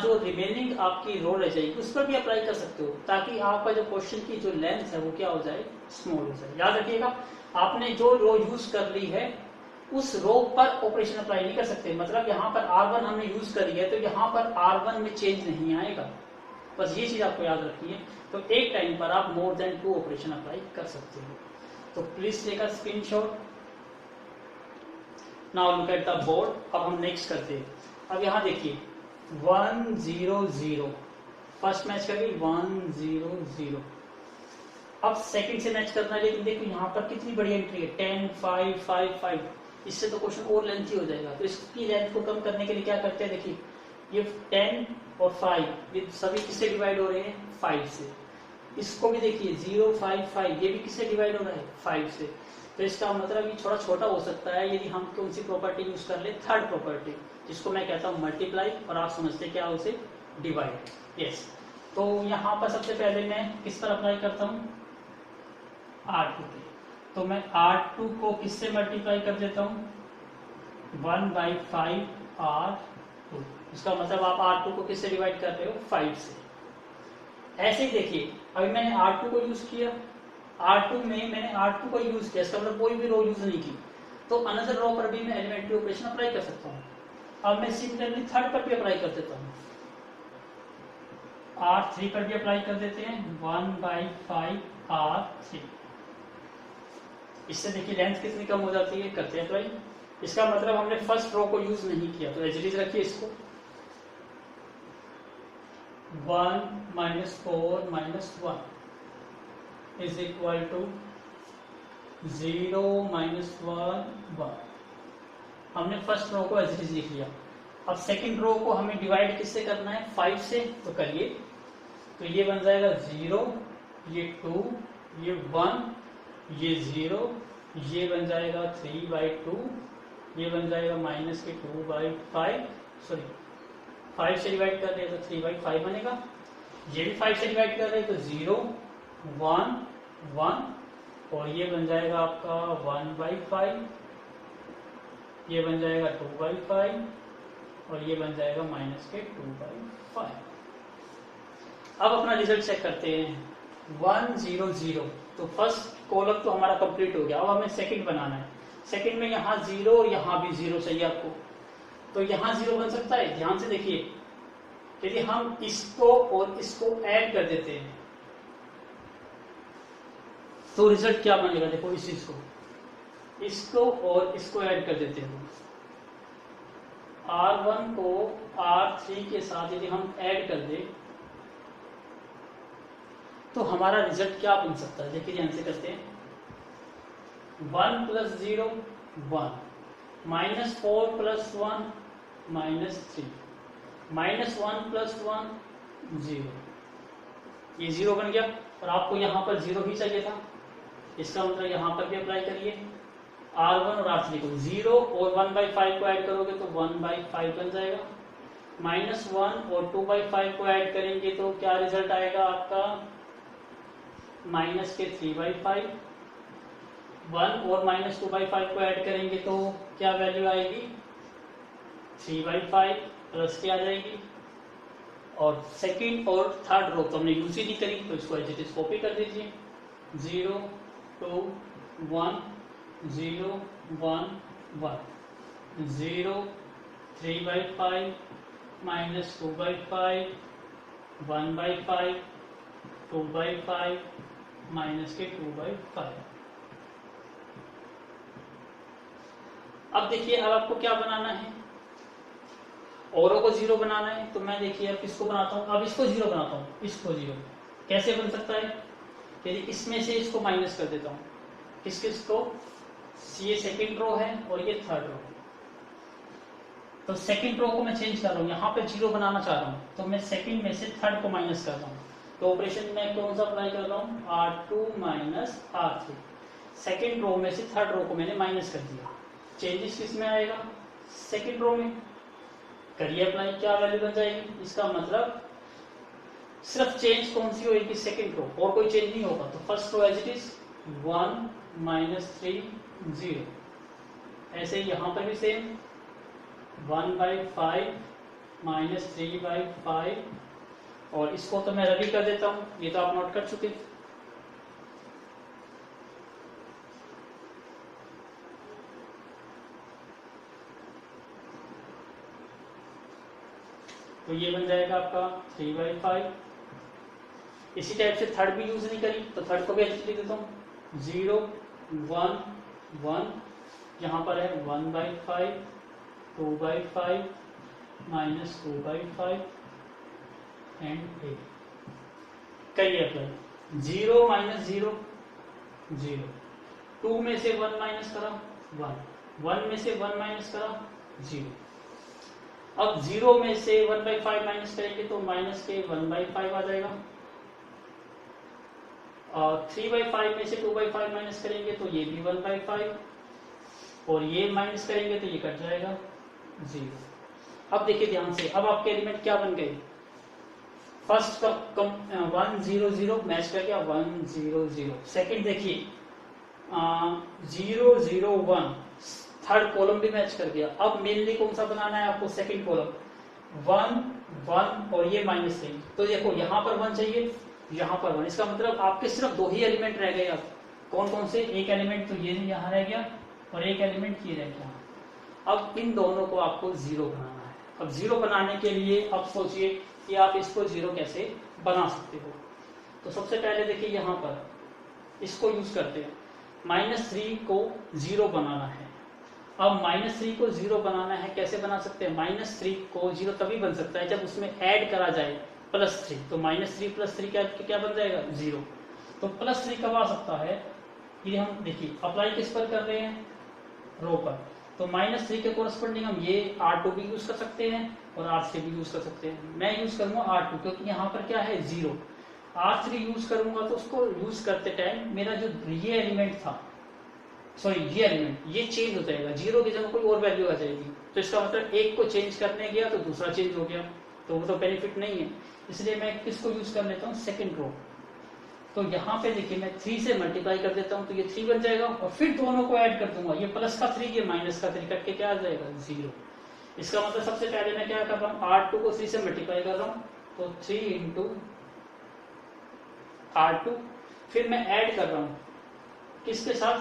जो रिमेनिंग आपकी रो रह जाएगी उस पर भी अप्लाई कर सकते हो, ताकि आपका जो क्वेश्चन की जो लेंथ है वो क्या हो जाए, स्मॉल हो जाए। याद रखिएगा आपने जो रो यूज कर ली है उस रो पर ऑपरेशन अप्लाई नहीं कर सकते। मतलब यहाँ पर R1 हमने यूज करी है तो यहाँ पर R1 में चेंज नहीं आएगा, बस ये चीज आपको याद रखनी है। तो एक टाइम पर आप मोर देन 2 ऑपरेशन अप्लाई कर सकते हो। तो please take a screenshot. Now look at the board. अब हम नेक्स्ट करते हैं। अब यहाँ देखिए 1 0 0, फर्स्ट मैच कर गई 1 0 0। अब सेकंड से मैच करना है, लेकिन देखो यहाँ पर कितनी बड़ी एंट्री है 10 5 5 5। इससे तो क्वेश्चन और लेंथी हो जाएगा। तो इसकी लेंथ को कम करने के लिए क्या करते हैं, देखिए ये 10 और 5 ये सभी किससे डिवाइड हो रहे हैं, 5 से। इसको भी देखिए 0 5 5 ये भी किससे डिवाइड हो रहा है, 5 से। तो इसका मतलब ये थोड़ा छोटा हो सकता है यदि हम कौन सी प्रॉपर्टी यूज कर ले, थर्ड प्रॉपर्टी, जिसको मैं कहता हूँ मल्टीप्लाई, और आप समझते क्या उसे, डिवाइड। यस। तो यहाँ पर सबसे पहले मैं किस पर अप्लाई करता हूँ, R2 पे। तो मैं R2 को किससे मल्टीप्लाई कर देता हूँ, 1/5 R2। इसका मतलब आप R2 को किससे डिवाइड कर रहे हो, 5 से। ऐसे ही देखिए अभी मैंने R2 को यूज किया, R2 में मैंने R2 को यूज किया, इसका मतलब कोई भी रो यूज नहीं की, तो अनदर रो पर भी मैं एलिमेंट्री ऑपरेशन अप्लाई कर सकता हूँ। अब मैं सिमिलरली थर्ड पर भी अप्लाई कर देता हूँ, R3 पर भी अप्लाई कर देते हैं, 1/5 R3। इससे देखिए लेंथ कितनी कम हो जाती है, करते हैं अप्लाई। इसका मतलब हमने फर्स्ट रो को यूज नहीं किया, तो एज इट इज रखिए इसको। 1 - 4 - 1 इज इक्वल टू 0 - 1 1। हमने फर्स्ट रो को एज इट इज लिख लिया। अब सेकंड रो को हमें डिवाइड किससे करना है, 5 से, तो करिए। तो ये बन जाएगा 0, ये 2, ये 1, ये 0, ये बन जाएगा 3/2, ये बन जाएगा -2/5, सॉरी 5 से डिवाइड कर रहे हैं तो 3/5 बनेगा। ये भी 5 से डिवाइड कर रहे हैं तो 0 1 1, और ये बन जाएगा आपका 1/5, ये बन जाएगा 2/5, और ये बन जाएगा -2/5। अब अपना रिजल्ट चेक करते हैं। 1 0 0, तो फर्स्ट कॉलम तो हमारा कंप्लीट हो गया। अब हमें सेकंड बनाना है। सेकंड में यहाँ 0, यहाँ भी 0 चाहिए आपको, तो यहाँ 0 बन सकता है। ध्यान से देखिए, यदि हम इसको और इसको ऐड कर देते हैं तो रिजल्ट क्या बनेगा, देखो इस चीज को, इसको और इसको ऐड कर देते हैं। R1 को R3 के साथ यदि हम ऐड कर दें तो हमारा रिजल्ट क्या बन सकता है, देखिए ध्यान से करते हैं। 1 + 0 1, -4 + 1 -3, -1 + 1 0, ये 0 बन गया। और आपको यहाँ पर 0 ही चाहिए था, इसका मतलब यहाँ पर भी अप्लाई करिए। R1 और R3 को 0 और 1/5 को ऐड करोगे तो 1/5 बन जाएगा। -1 और 2/5 को ऐड करेंगे तो क्या रिजल्ट आएगा आपका, -3/5। 1 और -2/5 को ऐड करेंगे तो क्या वैल्यू आएगी, 3/5 प्लस क्या आ जाएगी। और सेकंड और थर्ड रो तो हमने यूज ही नहीं करी, तो इसको एज इट इज कॉपी कर दीजिए। 0 2 1 0 1 1, 0 3/5 -2/5 1/5 2/5 -2/5। अब देखिए, अब आपको क्या बनाना है, औरों को 0 बनाना है। तो मैं देखिए अब किसको बनाता हूँ, अब इसको 0 बनाता हूँ। इसको 0 कैसे बन सकता है, यदि इसमें से इसको माइनस कर देता हूँ। किस किस को, ये सेकंड रो है और ये थर्ड रो। तो सेकंड रो को मैं चेंज कर रहा हूँ, यहाँ पे 0 बनाना चाह रहा हूँ, तो मैं सेकंड में से थर्ड को माइनस कर रहा हूँ। तो ऑपरेशन में कौन सा अप्लाई कर रहा हूँ, R2 - R3। सेकंड रो में से थर्ड रो को मैंने माइनस कर दिया। चेंजेस किस में आएगा, सेकंड रो में। करिए अप्लाई, क्या वैल्यू बन जाएगी, इसका मतलब सिर्फ चेंज कौन सी होगी, सेकंड रो, और कोई चेंज नहीं होगा। तो first row as it is 1 -3 0। ऐसे ही यहां पर भी सेम 1/5 -3/5, और इसको तो मैं रवि कर देता हूं, ये तो आप नोट कर चुके। तो ये बन जाएगा आपका 3/5। इसी टाइप से थर्ड भी यूज नहीं करी, तो थर्ड को भी ऐसे लिख देता हूँ। 0 1 1, यहाँ पर है 1/5 2/5 -2/5 एंड 8। करिए अप्लाई। 0 - 0 0, 2 में से 1 माइनस करा 1, 1 में से 1 माइनस करा 0। अब 0 में से 1/5 माइनस करेंगे तो माइनस के 1/5 आ जाएगा। और 3/5 में से 2/5 माइनस करेंगे तो ये भी 1/5, और ये माइनस करेंगे तो ये कट जाएगा 0। अब देखिए ध्यान से, अब आपके एलिमेंट क्या बन गए, फर्स्ट का 1 0 0 मैच कर गया 1 0 0। सेकेंड देखिए 0 0 1, थर्ड कॉलम भी मैच कर गया। अब मेनली कौन सा बनाना है आपको, सेकंड कॉलम 1 1, और ये -3। तो देखो यहाँ पर 1 चाहिए, यहाँ पर 1, इसका मतलब आपके सिर्फ 2 ही एलिमेंट रह गए। अब कौन कौन से, एक एलिमेंट तो ये यहाँ रह गया और एक एलिमेंट ये रह गया। अब इन दोनों को आपको 0 बनाना है। अब 0 बनाने के लिए अब सोचिए कि आप इसको 0 कैसे बना सकते हो। तो सबसे पहले देखिए यहाँ पर इसको यूज करते हैं। -3 को 0 बनाना है। अब -3 को 0 बनाना है, कैसे बना सकते हैं? -3 को 0 तभी बन सकता है जब उसमें ऐड करा जाए +3। तो -3 + 3 क्या बन जाएगा? 0। तो +3 कब आ सकता है? ये हम देखिए अप्लाई किस पर कर रहे हैं? रो पर। तो -3 के कोरस्पॉन्डिंग हम ये R2 भी यूज कर सकते हैं और R3 भी यूज कर सकते हैं। मैं यूज करूंगा R2 क्योंकि यहाँ पर क्या है? 0। R3 यूज करूंगा तो उसको यूज करते टाइम मेरा जो ये एलिमेंट था, सॉरी ये एलिमेंट, ये चेंज हो जाएगा। 0 की जगह कोई और वैल्यू आ जाएगी। तो इसका मतलब एक को चेंज करने गया तो दूसरा चेंज हो गया, तो वो तो बेनिफिट नहीं है। इसलिए मैं किसको यूज कर लेता हूँ? Second row. तो यहाँ पे देखिए मैं 3 से मल्टीप्लाई कर देता हूँ तो ये 3 बन जाएगा और फिर दोनों को ऐड कर दूंगा। ये प्लस का 3, ये माइनस का 3 कट के क्या आ जाएगा? 0। इसका मतलब सबसे पहले मैं क्या कर रहा हूँ? R2 को 3 से मल्टीप्लाई कर रहा हूँ, तो 3 इंटू R2। फिर मैं ऐड कर रहा हूँ किसके साथ?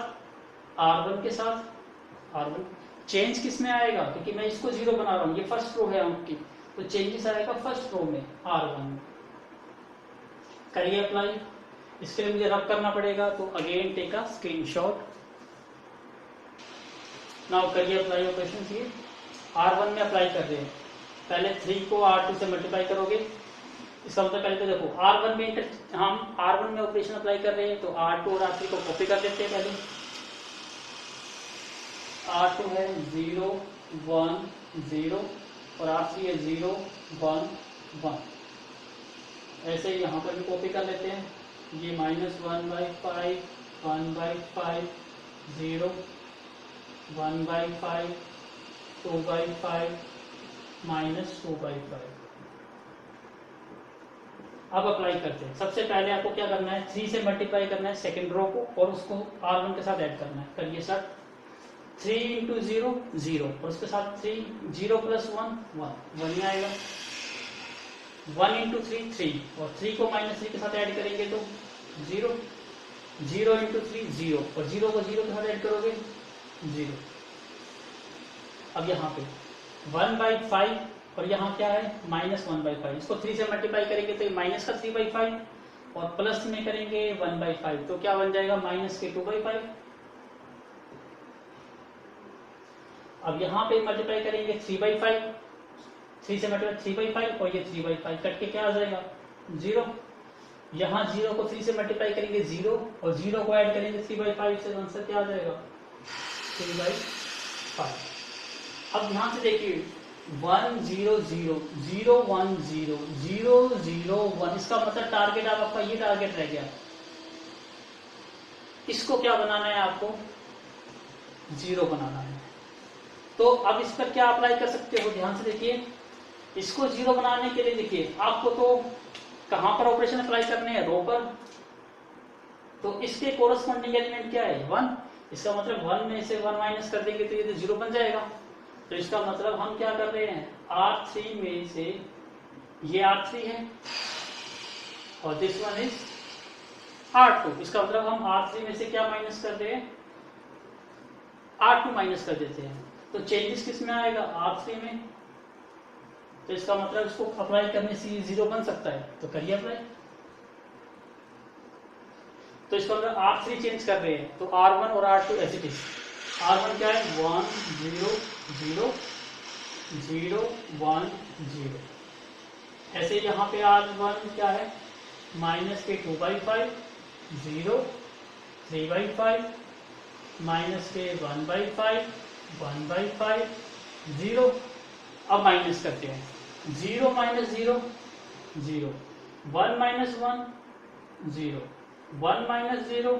R1 के साथ। R1 चेंज किस में आएगा? क्योंकि मैं इसको 0 बना रहा हूँ, ये फर्स्ट रो है आपकी, तो चेंजेस आएगा फर्स्ट रो में R1। करिए अप्लाई। इसके लिए मुझे रब करना पड़ेगा, तो again take a screenshot. Now करिए अप्लाई ऑपरेशन। ये R1 में अप्लाई कर रहे हैं। पहले 3 को R2 से मल्टीप्लाई करोगे। इसका मतलब पहले तो देखो R1 में हम R1 में ऑपरेशन अप्लाई कर रहे हैं, तो R2 और R3 को कॉपी कर देते हैं। पहले R2 है 0 1 0 और R3 है 0 1 1। ऐसे ही यहाँ पर भी कॉपी कर लेते हैं। ये -1/5 1/5 0 1/5 2/5 -2/5। अब अप्लाई करते हैं। सबसे पहले आपको क्या करना है? 3 से मल्टीप्लाई करना है सेकेंड रो को और उसको R1 के साथ ऐड करना है। करिए सर। 3 इंटू 0 0 और उसके साथ 3 0 + 1 1 1 ही आएगा। 1 इंटू 3 3 और 3 को -3 के साथ ऐड करेंगे तो 0 0 इंटू 3 0 और 0 को 0 के साथ ऐड करोगे 0। अब यहाँ पे 1/5 और यहाँ क्या है? -1/5। इसको 3 से मल्टीप्लाई करेंगे तो ये माइनस का 3/5 और प्लस में करेंगे 1/5 तो क्या बन जाएगा? माइनस के 2/5। अब यहाँ पे मल्टीप्लाई करेंगे 3/5, 3 से मल्टीप्लाई 3/5 और ये 3/5 कट के क्या आ जाएगा? 0। यहाँ 0 को 3 से मल्टीप्लाई करेंगे 0 और 0 को ऐड करेंगे 3/5 से, आंसर क्या आ जाएगा? 3/5। अब ध्यान से देखिए 1 0 0 0 1 0 0 0 1, इसका मतलब टारगेट आपका ये टारगेट रह गया। इसको क्या बनाना है? आपको 0 बनाना है। तो अब इस पर क्या अप्लाई कर सकते हो? ध्यान से देखिए। इसको 0 बनाने के लिए देखिए आपको तो कहां पर ऑपरेशन अप्लाई करने हैं? रो पर। तो इसके कोरस्पॉन्डिंग एलिमेंट क्या है? 1। इसका मतलब 1 में से 1 माइनस कर देंगे तो ये तो 0 बन जाएगा। तो इसका मतलब हम क्या कर रहे हैं? R3 में से ये R3 है और दिस वन इज R2। इसका मतलब हम R3 में से क्या माइनस कर रहे हैं? R2 माइनस कर देते हैं। तो चेंजेस किस में आएगा? R3 में। तो इसका मतलब इसको अप्लाई करने से 0 बन सकता है। तो करिए अप्लाई। तो इसका मतलब R3 चेंज कर रहे हैं तो R1 और R2 as it is. R1 क्या है? 1 0 0 0 1 0। ऐसे यहाँ पे R1 क्या है? माइनस के 2/5 0 3/5 माइनस के 1/5 1/5 0। अब माइनस करते हैं 0 - 0 0 1 - 1 0 1 - 0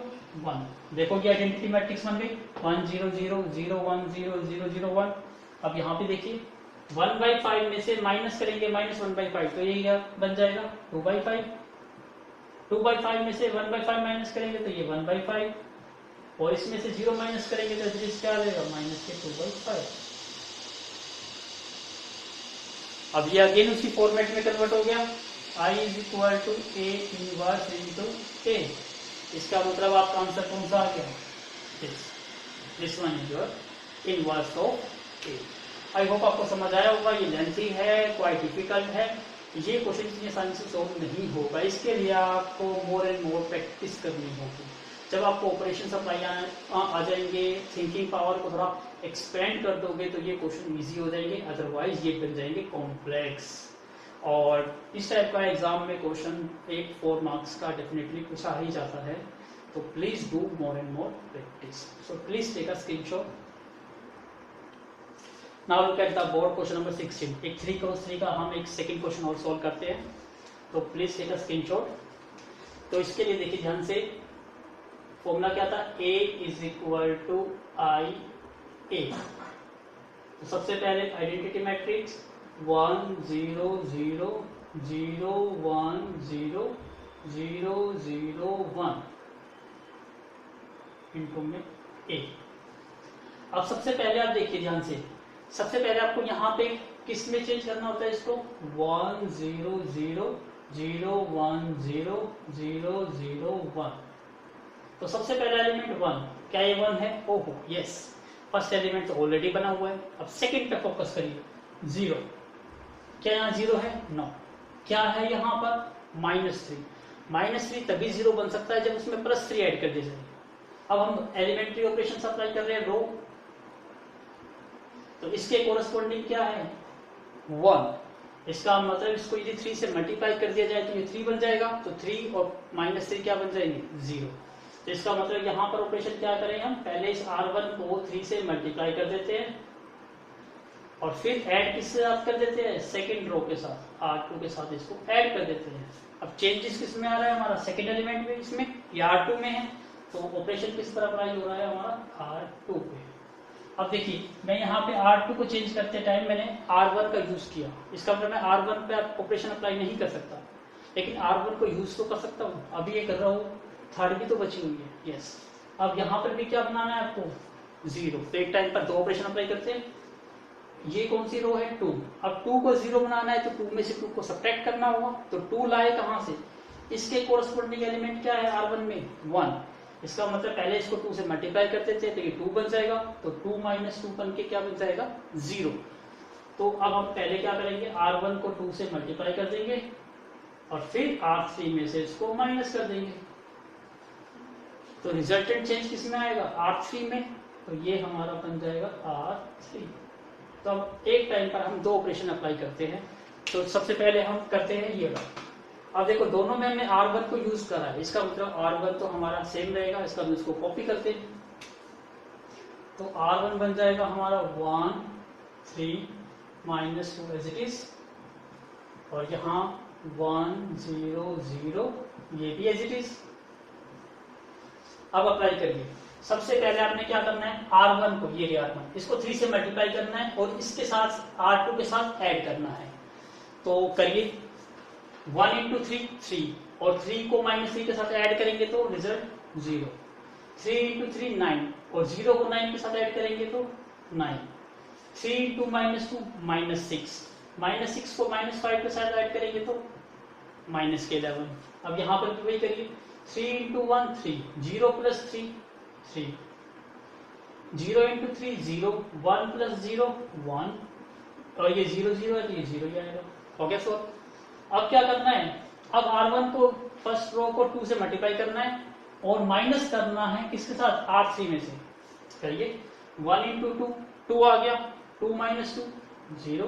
1। देखो कि आइडेंटिटी मैट्रिक्स बन गई 1 0 0 0 1 0 0 0 1। अब यहाँ पे देखिए 1/5 में से माइनस करेंगे -1/5 तो यही बन जाएगा 2/5। 2/5 में से 1/5 माइनस करेंगे तो ये 1/5 और इसमें से 0 माइनस करेंगे तो क्या आ जाएगा? माइनस के 2/5। अब ये अगेन उसी फॉर्मेट में कन्वर्ट हो गया। I = A inverse into A। इसका मतलब आपका आंसर कौन सा आ गया? This one is your inverse of A। I hope आपको समझ आया होगा। ये लेंथी है, क्वाइट डिफिकल्ट है। ये क्वेश्चन इतनी आसानी से सॉल्व नहीं होगा। इसके लिए आपको मोर एंड मोर प्रैक्टिस करनी होगी। जब आपको ऑपरेशन सप्लाई आ जाएंगे, थिंकिंग पावर को थोड़ा एक्सपेंड कर दोगे तो ये क्वेश्चन इजी हो जाएंगे, अदरवाइज ये बन जाएंगे कॉम्प्लेक्स। और इस टाइप का एग्जाम में क्वेश्चन 4 मार्क्स का डेफिनेटली पूछा ही जाता है, तो please do more and more practice. So please take a screenshot. Now look at the board question number 16। एक 3x3 का हम एक सेकंड क्वेश्चन और सॉल्व करते हैं, तो प्लीज टेक अ स्क्रीनशॉट। तो इसके लिए देखिए ध्यान से, फॉर्मूला क्या था, A is equal to I A। तो सबसे पहले आइडेंटिटी मैट्रिक्स 1 0 0 0 1 0 0 0 1 इंटू में A। अब सबसे पहले आप देखिए ध्यान से, सबसे पहले आपको यहाँ पे किस में चेंज करना होता है इसको, 1 0 0 0 1 0 0 0 1। तो सबसे पहला एलिमेंट 1, क्या ये 1 है? ओहो यस, फर्स्ट एलिमेंट तो ऑलरेडी बना हुआ है। अब सेकंड पे फोकस करिए, 0, क्या यहाँ 0 है? नो। क्या है यहाँ पर? -3। -3 तभी 0 बन सकता है जब उसमें +3 ऐड कर दिया जाए। अब हम एलिमेंट्री ऑपरेशन अप्लाई कर रहे हैं, रो, तो इसके कोरस्पॉन्डिंग क्या है? 1। इसका मतलब इसको यदि 3 से मल्टीप्लाई कर दिया जाए तो ये 3 बन जाएगा, तो 3 और -3 क्या बन जाएंगे? 0। तो इसका मतलब यहाँ पर ऑपरेशन क्या करें हम, पहले इस R1 को 3 से मल्टीप्लाई कर देते हैं और फिर ऐड किसके साथ कर देते हैं? सेकंड रो के साथ, R2 के साथ इसको ऐड कर देते हैं। अब चेंजेस किस में आ रहा है हमारा? सेकंड एलिमेंट में, इसमें या R2 में है, तो ऑपरेशन किस पर अप्लाई हो रहा है हमारा? R2 पे। अब देखिए मैं यहाँ पे R2 को चेंज करते टाइम मैंने R1 का यूज किया, इसका मतलब मैं R1 पे ऑपरेशन अप्लाई नहीं कर सकता, लेकिन R1 को यूज तो कर सकता हूँ। अभी ये कर रहा हूँ, थर्ड भी तो बची हुई है, यस। अब यहाँ पर भी क्या बनाना है आपको? 0। तो एक टाइम पर 2 ऑपरेशन अप्लाई करते हैं। ये कौन सी रो है? 2। अब 2 को 0 बनाना है तो 2 में से 2 को सब्ट्रैक्ट करना होगा, तो 2 लाए कहाँ से? इसके कोरस्पॉन्डिंग एलिमेंट क्या है R1 में? 1। इसका मतलब पहले इसको 2 से मल्टीप्लाई कर देते हैं तो ये 2 बन जाएगा, तो 2 - 2 बन के क्या बन जाएगा? 0। तो अब हम पहले क्या करेंगे, R1 को 2 से मल्टीप्लाई कर देंगे और फिर R3 में से इसको माइनस कर देंगे, तो रिजल्टेंट चेंज किस में आएगा? R3 में। तो ये हमारा बन जाएगा R3। तो अब एक टाइम पर हम 2 ऑपरेशन अप्लाई करते हैं। तो सबसे पहले हम करते हैं ये वाला। अब देखो दोनों में हमने R1 को यूज करा है, इसका मतलब R1 तो हमारा सेम रहेगा, इसका हम इसको कॉपी करते हैं। तो R1 बन जाएगा हमारा 1 3 -2 एज इट इज, और यहाँ 1 0 0 ये भी एज इट इज। अब अप्लाई करिए। सबसे पहले आपने क्या करना है, R1 को, ये R1, इसको 3 से मल्टीप्लाई करना है और इसके साथ R2 के साथ ऐड करना है। तो करिए, 1 × 3 3, और 3 को -3 के साथ ऐड करेंगे तो रिजल्ट 0। 3 × 3 9, और 0 को 9 के साथ ऐड करेंगे तो 9। 3 × -2 -6, -6 को -5 के साथ ऐड करेंगे तो -11। अब यहाँ पर भी वही करिए, 3 × 1 3, 0 + 3 3, 0 × 3 0, 1 + 0 1, और ये 0 0 है तो ये 0 ही आएगा। हो गया सो। अब क्या करना है, अब R1 को फर्स्ट रो को 2 से मल्टीप्लाई करना है और माइनस करना है किसके साथ? R3 में से। करिए, 1 × 2 2 आ गया, 2 - 2 0,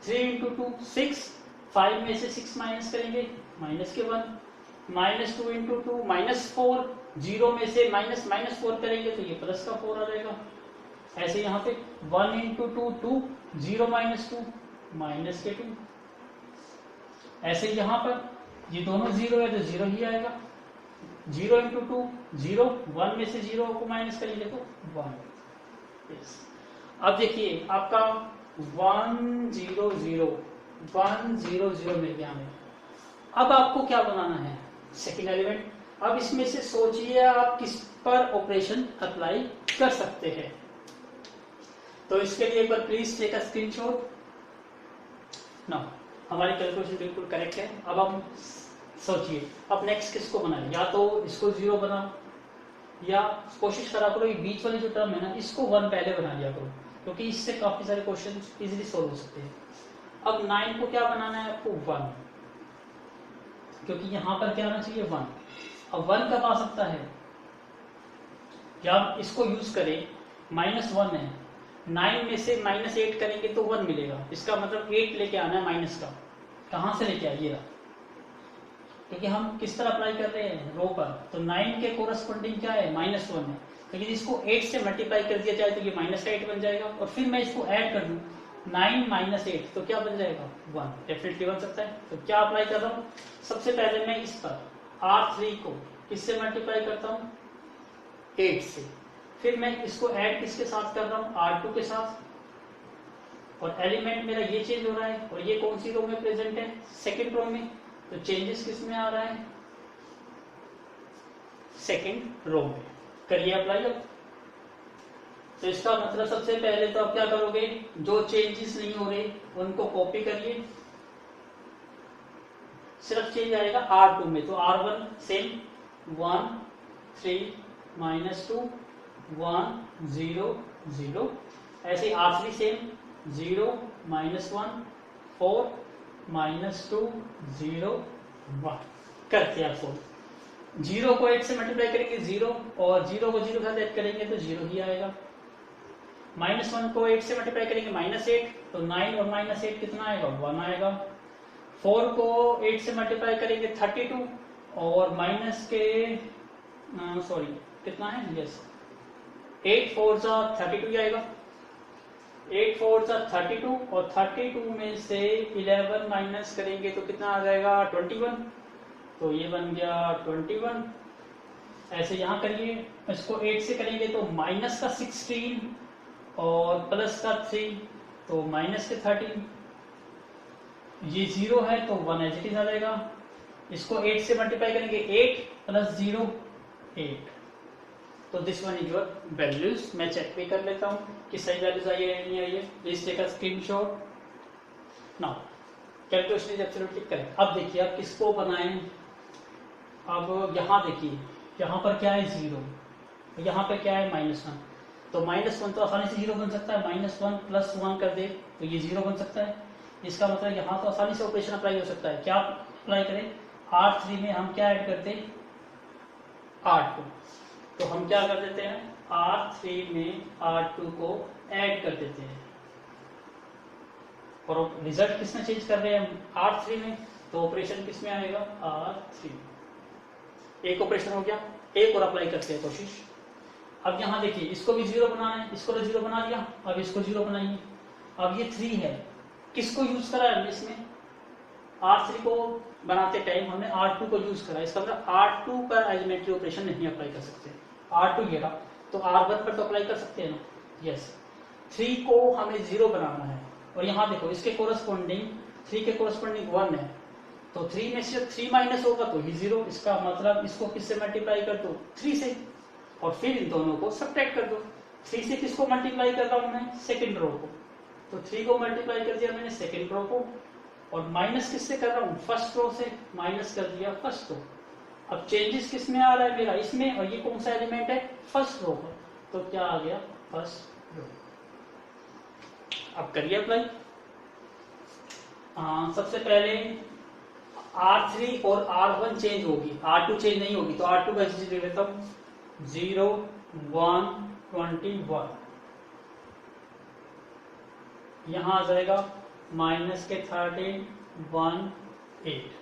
3 × 2 6, 5 में से 6 माइनस करेंगे -1, -2 × 2 -4, 0 में से -4 करेंगे तो ये प्लस का 4 आ जाएगा। ऐसे यहाँ पे 1 × 2 2, 0 - 2 -2। ऐसे यहाँ पर ये दोनों 0 है तो 0 ही आएगा। 0 × 2 0, 1 में से 0 को माइनस करेंगे तो 1। अब देखिए आपका 1 0 0 1 0 0 मिल गया हमें। अब आपको क्या बनाना है? Second element. अब इसमें से सोचिए आप किस पर ऑपरेशन अप्लाई कर सकते हैं। तो इसके लिए एक बार प्लीज टेक अ स्क्रीनशॉट। ना, हमारी कैलकुलेशन बिल्कुल करेक्ट है। अब हम सोचिए अब नेक्स्ट किसको बनाए, या तो इसको 0 बनाओ, या कोशिश करा करो ये बीच वाली जो टर्म है ना इसको 1 पहले बना लिया करो, क्योंकि इससे काफी सारे क्वेश्चन इजीली सॉल्व हो सकते हैं। अब 9 को क्या बनाना है आपको? 1, क्योंकि यहां पर क्या आना चाहिए? 1। अब 1 कब आ सकता है, जब इसको यूज करें, -1 है, 9 में से -8 करेंगे तो 1 मिलेगा, इसका मतलब 8 लेके आना है माइनस का, कहां से लेके आइएगा, क्योंकि हम किस तरह अप्लाई कर रहे हैं, रो पर, तो 9 के कोरस्पॉन्डिंग क्या है, -1 है, लेकिन इसको 8 से मल्टीप्लाई कर दिया जाए तो ये -8 बन जाएगा, और फिर मैं इसको ऐड कर दूं 9 - 8 तो क्या बन जाएगा 1, डेफिनेटली बन सकता है। तो क्या अप्लाई कर रहा हूं, सबसे पहले मैं इस पर R3 को किससे मल्टीप्लाई करता हूं, 8 से, फिर मैं इसको ऐड किसके साथ कर रहा हूं, R2 के साथ, और एलिमेंट मेरा ये चेंज हो रहा है, और ये कौन सी रो में प्रेजेंट है, सेकेंड रो में, तो चेंजेस किस में आ रहा है, सेकेंड रो में, करिए अप्लाई अब। तो इसका मतलब सबसे पहले तो आप क्या करोगे, जो चेंजेस नहीं हो रहे उनको कॉपी करिए, सिर्फ चेंज आएगा R2 में, तो R1 सेम 1 3 -2 1 0 0, ऐसे R3 सेम 0 -1 4 -2 0 1 करते हैं आपको। 0 को 8 से मल्टीप्लाई करेंगे 0, और 0 को 0 के साथ ऐड करेंगे तो 0 ही आएगा। -1 को 8 से मल्टीप्लाई करेंगे -8, तो 9 और -8 कितना आएगा, 1 आएगा। 4 को 8 से मल्टीप्लाई करेंगे 32, और माइनस के सॉरी कितना है, यस 8 4 जा 32 ही आएगा, 8 4 जा 32, और 32 में से 11 माइनस करेंगे तो कितना आ जाएगा 21, तो ये बन गया 21। ऐसे यहां करिए, इसको 8 से करेंगे तो माइनस का 16 और प्लस का 3, तो माइनस के 13, ये 0 है तो 1 एज इट इज आ जाएगा। इसको 8 से मल्टीप्लाई करेंगे 8 + 0 8, तो this one is your values. मैं चेक भी कर लेता हूं कि सही वैल्यूज आई है नहीं आई है, please take a screenshot. Now calculation is absolutely correct. अब देखिए आप किसको बनाएं, अब यहां देखिए, यहां पर क्या है 0, यहां पे क्या है -1, तो -1 तो आसानी से 0 बन सकता है, -1 + 1 कर दे तो ये 0 बन सकता है। इसका मतलब यहाँ तो आसानी से ऑपरेशन अप्लाई हो सकता है। क्या अप्लाई करें, R3 में हम क्या ऐड करते हैं, R2, तो हम क्या कर देते हैं, R3 में R2 को ऐड कर देते हैं, और रिजल्ट किसमें चेंज कर रहे हैं हम, R3 में, तो ऑपरेशन किसमें आएगा, R3। एक ऑपरेशन हो गया, एक और अप्लाई करते हैं कोशिश। अब यहाँ देखिए, इसको भी 0 बनाना है, इसको तो 0 बना लिया, अब इसको 0 बनाइए। अब ये 3 है, किसको यूज करा है हमने इसमें, R3 को बनाते टाइम हमने R2 को यूज करा, इसका मतलब R2 पर एलिमेंट्री ऑपरेशन नहीं अप्लाई कर सकते, R2 ये रहा, तो R1 पर तो अप्लाई कर सकते हैं ना, यस। 3 को हमें 0 बनाना है, और यहाँ देखो इसके कोरस्पॉन्डिंग 3 के कोरस्पॉन्डिंग 1 है, तो 3 में से 3 माइनस होगा तो ही 0, इसका मतलब इसको किससे मल्टीप्लाई कर दो, 3 से, और फिर इन दोनों को सब्ट्रैक्ट कर दो। 3 से किसको मल्टीप्लाई कर रहा हूं मैं, सेकंड रो को, तो 3 को मल्टीप्लाई कर दिया मैंने सेकंड रो को, और माइनस किससे कर रहा हूं, फर्स्ट रो से, माइनस कर दिया फर्स्ट रो। अब चेंजेस किस में आ रहा है मेरा, इसमें, और ये कौन सा एलिमेंट है, फर्स्ट रो पर, तो क्या आ गया, फर्स्ट रो। अब करिए अप्लाई। सबसे पहले R3 और R1 चेंज होगी, R2 चेंज नहीं होगी, तो R2 का चीज ले लेता हूं, 0 1 21, यहां आ जाएगा माइनस के 13 1 8।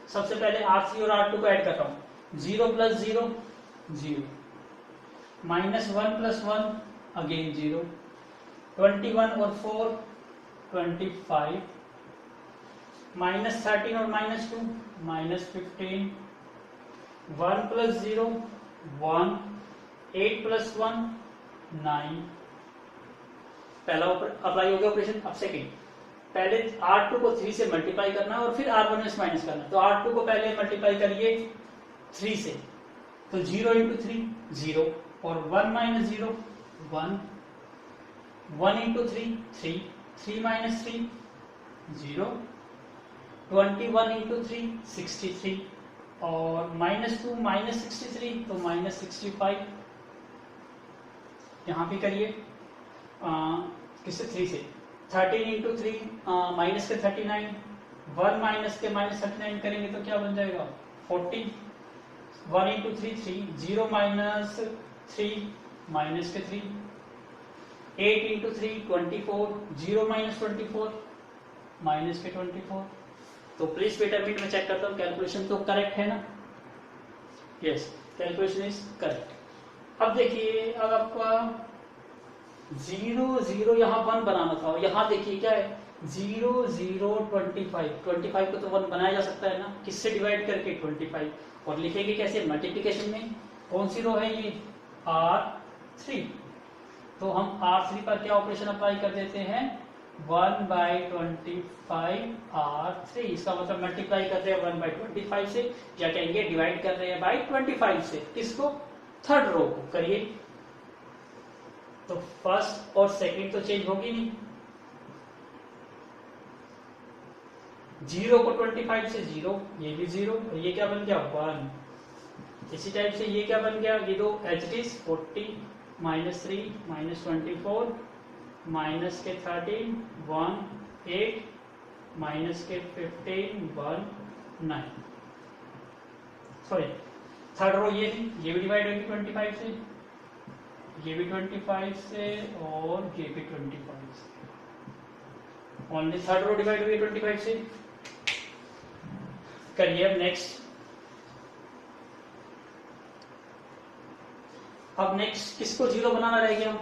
सबसे पहले R3 और R2 को ऐड करता हूं, 0 + 0 0, -1 + 1 अगेन 0, 21 और 4 25, -13 और -2 -15, 1 + 0 1, 8 + 1 9। पहला अप्लाई हो गया ऑपरेशन। अब सेकंड, पहले R2 को 3 से मल्टीप्लाई करना और फिर R1 में माइनस करना, तो R2 को पहले मल्टीप्लाई करिए 3 से, तो 0 × 3 0, और 1 - 0 1, 1 × 3 3, 3 - 3 0, 21 × 3 63, और -2 -63 तो -65। यहाँ भी करिए किससे, 3 से, 13 × 3 माइनस के 39, 1 माइनस के -39 करेंगे तो क्या बन जाएगा 40, 1 इंटू 3 3, 0 माइनस 3 माइनस के 3, 8 इंटू 3 24, 0 माइनस 24 माइनस के 24। तो प्लीज वेट अ मिनट, में चेक करता हूँ कैलकुलेशन तो करेक्ट है ना? Yes, calculation is correct. अब देखिए, अब आपका 0 0 यहाँ 1 बनाना था, और यहाँ देखिए क्या है 0 0 25, 25 को तो 1 बनाया जा सकता है ना, किससे डिवाइड करके 25, और लिखेंगे कैसे मल्टीप्लिकेशन में। कौन सी रो है ये? R3। तो हम R3 पर क्या ऑपरेशन अप्लाई कर देते हैं? 1/25 R3। इसका मतलब मल्टीप्लाई कर रहे हैं 1/25 से, या कहेंगे डिवाइड कर रहे हैं बाई 25 से। किसको? थर्ड रो को करिए। तो फर्स्ट और सेकंड तो चेंज होगी नहीं, 0 को 25 से 0, ये भी 0, और ये क्या बन गया 1। इसी टाइप से ये क्या बन गया, ये दो H it is 40 minus 3 minus 24 minus के 13 1 8 माइनस के 15 1 9। सॉरी, थर्ड रो ये थी, ये भी डिवाइड होगी 25 से, ये भी 25 से, और ये भी 25 से। ओनली थर्ड रो डिवाइड हुई 25 से। करिए अब नेक्स्ट। अब नेक्स्ट किसको 0 बनाना रह गया?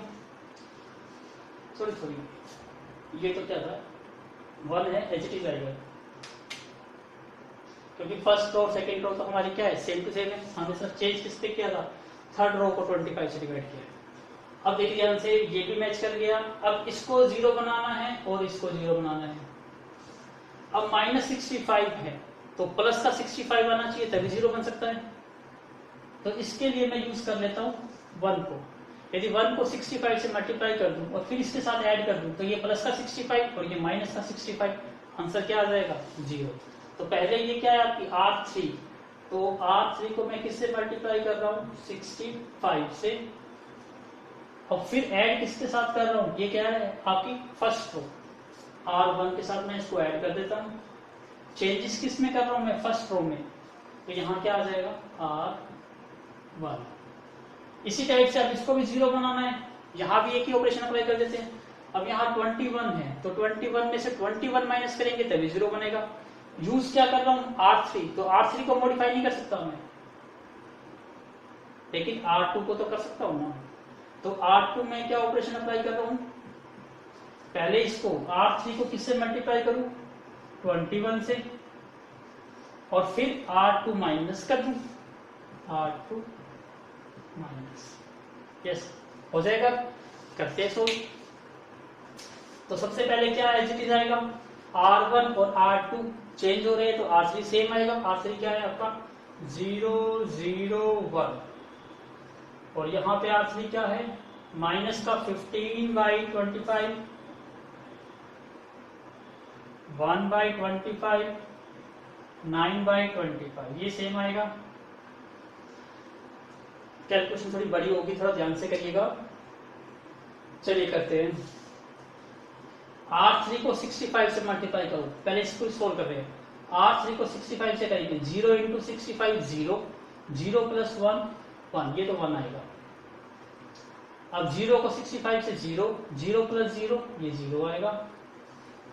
सॉरी, ये तो क्या था 1 है, एच टी आएगा, क्योंकि फर्स्ट रो सेकंड रो तो हमारी क्या है, सेम टू सेम है। हमने सर चेंज किस पे किया था? थर्ड रो को 25 से डिवाइड किया। अब देखिए ध्यान से, ये भी मैच कर गया। अब इसको 0 बनाना है और इसको 0 बनाना है। अब माइनस 65 है, तो प्लस का 65 आना चाहिए, तभी 0 बन सकता है। तो इसके लिए मैं यूज कर लेता हूँ 1 को। यदि 1 को 65 से मल्टीप्लाई कर दूं और फिर इसके साथ ऐड कर दूं, तो ये प्लस का 65 और ये माइनस का 65, आंसर क्या आ जाएगा? 0। तो पहले ये क्या है आपकी R3, तो R3 को मैं किससे मल्टीप्लाई कर रहा हूँ? 65 से, और फिर ऐड किसके साथ कर रहा हूँ? ये क्या है आपकी फर्स्ट रो, R1 के साथ मैं इसको ऐड कर देता हूँ। चेंजेस किस में कर रहा हूँ मैं? फर्स्ट रो में। तो यहाँ क्या आ जाएगा? R1। इसी टाइप से अब इसको भी 0 बनाना है, यहाँ भी एक ही ऑपरेशन अप्लाई कर देते हैं। अब यहाँ 21 है, तो 21 में से 21 माइनस करेंगे तभी 0 बनेगा। यूज क्या कर रहा हूँ? R3। तो R3 को मॉडिफाई नहीं कर सकता मैं, लेकिन R2 को तो कर सकता हूँ ना। तो R2 में क्या ऑपरेशन अप्लाई कर रहा हूँ? पहले इसको R3 को किससे मल्टीप्लाई करूं? 21 से, और फिर R2 माइनस कर दूं, R2 माइनस। यस, हो जाएगा। करते हैं सो। तो सबसे पहले क्या एज इट इज आएगा? R1 और R2 चेंज हो रहे हैं, तो R3 सेम आएगा। R3 क्या है आपका? 0 0 1, और यहाँ पे R3 क्या है? माइनस का 15/25, 1/25, 9/25, ये सेम आएगा। कैलकुलेशन थोड़ी बड़ी होगी, थोड़ा ध्यान से करिएगा। चलिए करते हैं। R3 को 65 से मल्टीप्लाई करो, पहले इसको सोल्व कर रहे हैं। R3 को 65 से करेंगे, 0 इंटू 65 0, 0 प्लस 1 1, ये तो 1 आएगा। अब 0 को 65 से 0, 0 प्लस 0, ये 0 आएगा।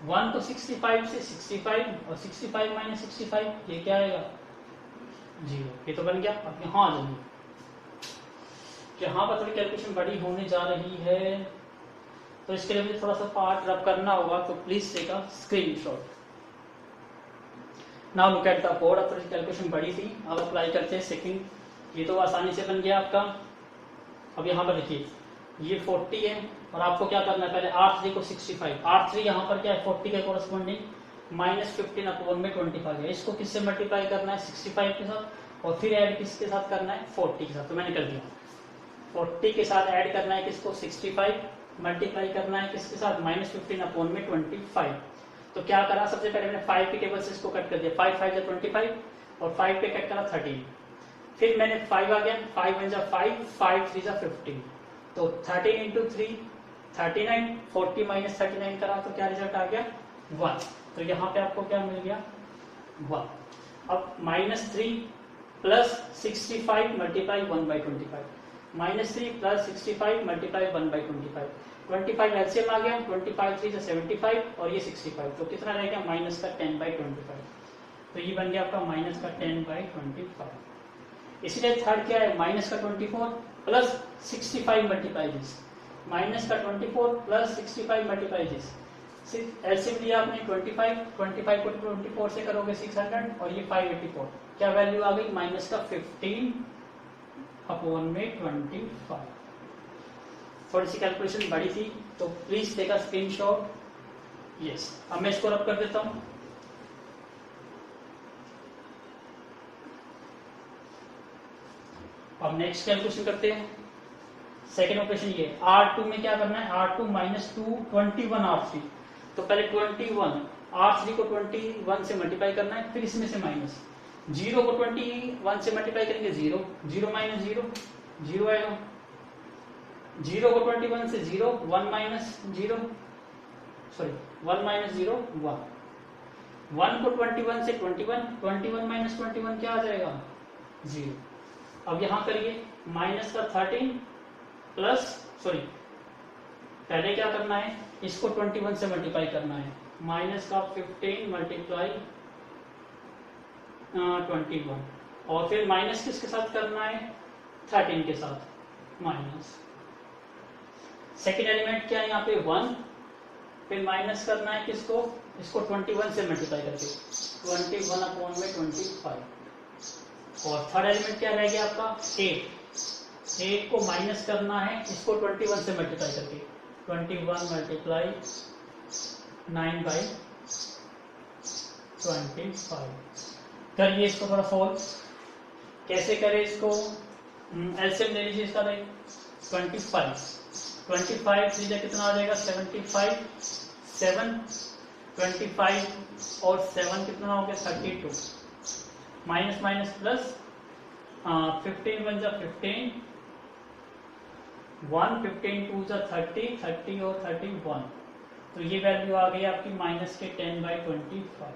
1 को 65 से 65, और 65 माइनस 65, ये क्या आएगा? 0। ये तो बन गया। अब यहाँ आ जाइए, यहाँ पर थोड़ी कैलकुलेशन बड़ी होने जा रही है, तो इसके लिए मुझे थोड़ा सा पार्ट रब करना होगा, तो please take a screenshot. Now look at the code. अब थोड़ी कैलकुलेशन बड़ी थी, अब अप्लाई करते हैं सेकंड। ये तो आसानी से बन गया आपका। अब यहाँ पर देखिए, ये 40 है, और आपको क्या करना है? पहले R3 को 65, R3 यहाँ पर क्या है? 40 के कोरस्पॉन्डिंग माइनस 15/25 है। इसको किससे मल्टीप्लाई करना है? 65 के साथ, और फिर ऐड किसके साथ करना है? 40 के साथ। तो मैंने कर दिया, 40 के साथ ऐड करना है किसको? 65, मल्टीप्लाई करना है किसके साथ? माइनस 15/25। तो क्या करा? सबसे पहले मैंने 5 की टेबल से इसको कट कर दिया, 5 5 25, और 5 पे कट करा 13। फिर मैंने 5 आ गया, 5 1 5, 5 3 15, तो 13 इंटू 3 39, 40 माइनस 39 करा तो क्या रिजल्ट आ गया? 1। तो यहाँ पे आपको क्या मिल गया? 1। अब -3 प्लस 65 मल्टीप्लाई 1/25, -3 प्लस 65 मल्टीप्लाई 1/25, 25 एलसीएम आ गया, 25 3 75 और ये 65, तो कितना रह गया माइनस का 10/25, तो ये बन गया आपका माइनस का 10/25। इसलिए थर्ड क्या है, माइनस का 24 प्लस 65 मल्टीप्लाई दिस, माइनस का 24 प्लस 65 मल्टीप्लाई दिस, एलसीएम लिया आपने 25 को 24 से करोगे 600 और ये 584, क्या वैल्यू आ गई माइनस का 15/25। थोड़ी सी कैलकुलेशन बड़ी थी तो please take a screenshot. Yes, अब मैं इसको रब कर देता हूं। अब नेक्स्ट कैलकुलेशन करते हैं। सेकेंड ऑपरेशन ये R2 में क्या करना है, R2 माइनस 2 21 R3, तो पहले 21 R3 को 21 से मल्टीप्लाई करना है, फिर इसमें से माइनस 0 को 21 से मल्टीप्लाई करेंगे 0, 0 माइनस 0 0 आएगा, 0 को 21 से 0, 1 माइनस 0 सॉरी 1 माइनस 0 1, 1 को 21 से 21 माइनस 21 क्या आ जाएगा 0। अब यहां करिए माइनस का 13 प्लस सॉरी पहले क्या करना है, इसको 21 से मल्टीप्लाई करना है, माइनस का 15 मल्टीप्लाई 21 और फिर माइनस किसके साथ करना है 13 के साथ माइनस। सेकेंड एलिमेंट क्या है यहाँ पे 1, फिर माइनस करना है किसको, इसको 21 से मल्टीप्लाई करके 21/25 और थर्ड एलिमेंट क्या रह गया आपका 8 को माइनस करना है, इसको 21 से मल्टीप्लाई करके 21 मल्टीप्लाई 9/25। करिए इसको थोड़ा सॉल्व, कैसे करें इसको, एलसीएम ले लीजिए इसका 25 लीजिए कितना आ जाएगा 75, 7 25 और 7 कितना हो गया 32, माइनस माइनस प्लस 15 1 15 1 15 2 30 30 और 31, तो ये वैल्यू आ गई आपकी माइनस के 10/25,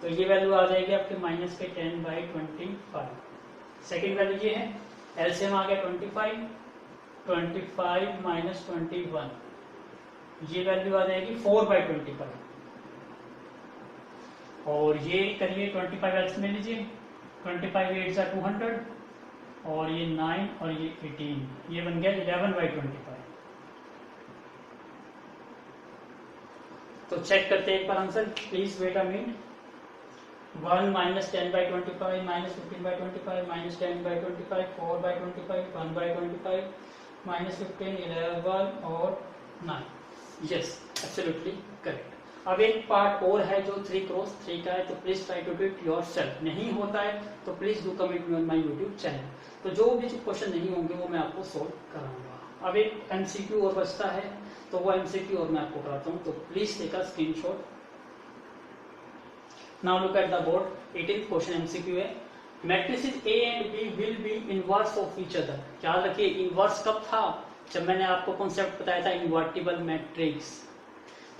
तो ये वैल्यू आ जाएगी आपके माइनस के 10/25। सेकेंड वैल्यू ये है, एलसीएम आ गया 25 माइनस 21, ये वैल्यू आ जाएगी 4/25 और ये करिए 25 एल्स में लीजिए, 25 8 200 और ये 9 और ये 18, ये बन गया 11/25। तो चेक करते हैं एक बार answer, please wait a minute. 1 minus 10/25 minus 15/25 minus 10/25 4/25 1/25 minus 15 11 और 9। Yes, absolutely correct. अब एक पार्ट और है जो 3x3 का है, तो please try to do it yourself. नहीं होता है तो please do comment me on my YouTube channel. तो जो भी क्वेश्चन नहीं होंगे वो मैं आपको सोल्व कराऊंगा। अब एक एमसीक्यू और बचता है, तो वो एमसीक्यू और मैं आपको कराता हूँ, तो please take a screenshot. Now look at the board. 18th question MCQ है, matrices A and B will be inverse of each other. याद रखिए इनवर्स कब था, जब मैंने आपको कॉन्सेप्ट बताया था इन्वर्टिबल मैट्रिक्स।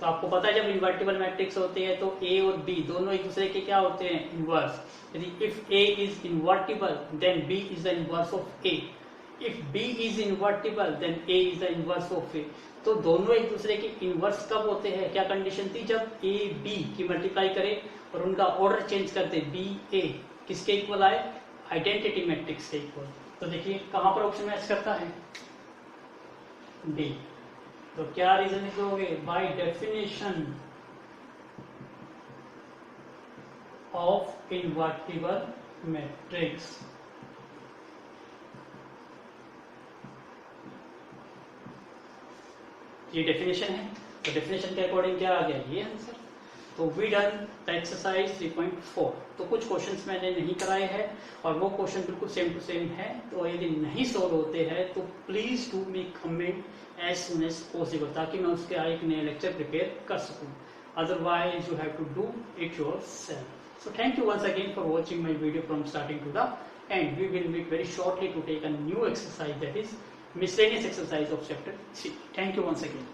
तो आपको पता है जब इन्वर्टिबल मैट्रिक्स होते हैं तो ए और बी दोनों एक दूसरे के क्या होते हैं, इनवर्स। यदि if A is invertible then B is the inverse of A, if B is invertible then A is the inverse of A. तो दोनों एक दूसरे के इनवर्स कब होते हैं, क्या कंडीशन थी, जब ए बी की मल्टीप्लाई करे और उनका ऑर्डर चेंज करते बी ए, किसके इक्वल आए, आइडेंटिटी मैट्रिक्स के इक्वल। तो देखिए कहां पर ऑप्शन मैच करता है, डी। तो क्या रीजन निकलोगे, by definition of invertible matrix. ये डेफिनेशन है, तो डेफिनेशन के अकॉर्डिंग क्या आ गया, ये आंसर। तो वी डन द एक्सरसाइज 3.4। तो कुछ क्वेश्चंस मैंने नहीं कराए हैं और वो क्वेश्चन बिल्कुल सेम टू सेम है। तो यदि नहीं सॉल्व होते हैं तो please do make comment as soon as possible, ताकि मैं उसके एक नए लेक्चर प्रिपेयर कर सकूं। Otherwise you have to do it yourself. So thank you once again for watching my video from starting to the end. We will meet very shortly to take a new exercise, that is miscellaneous exercise of chapter 3. Thank you once again.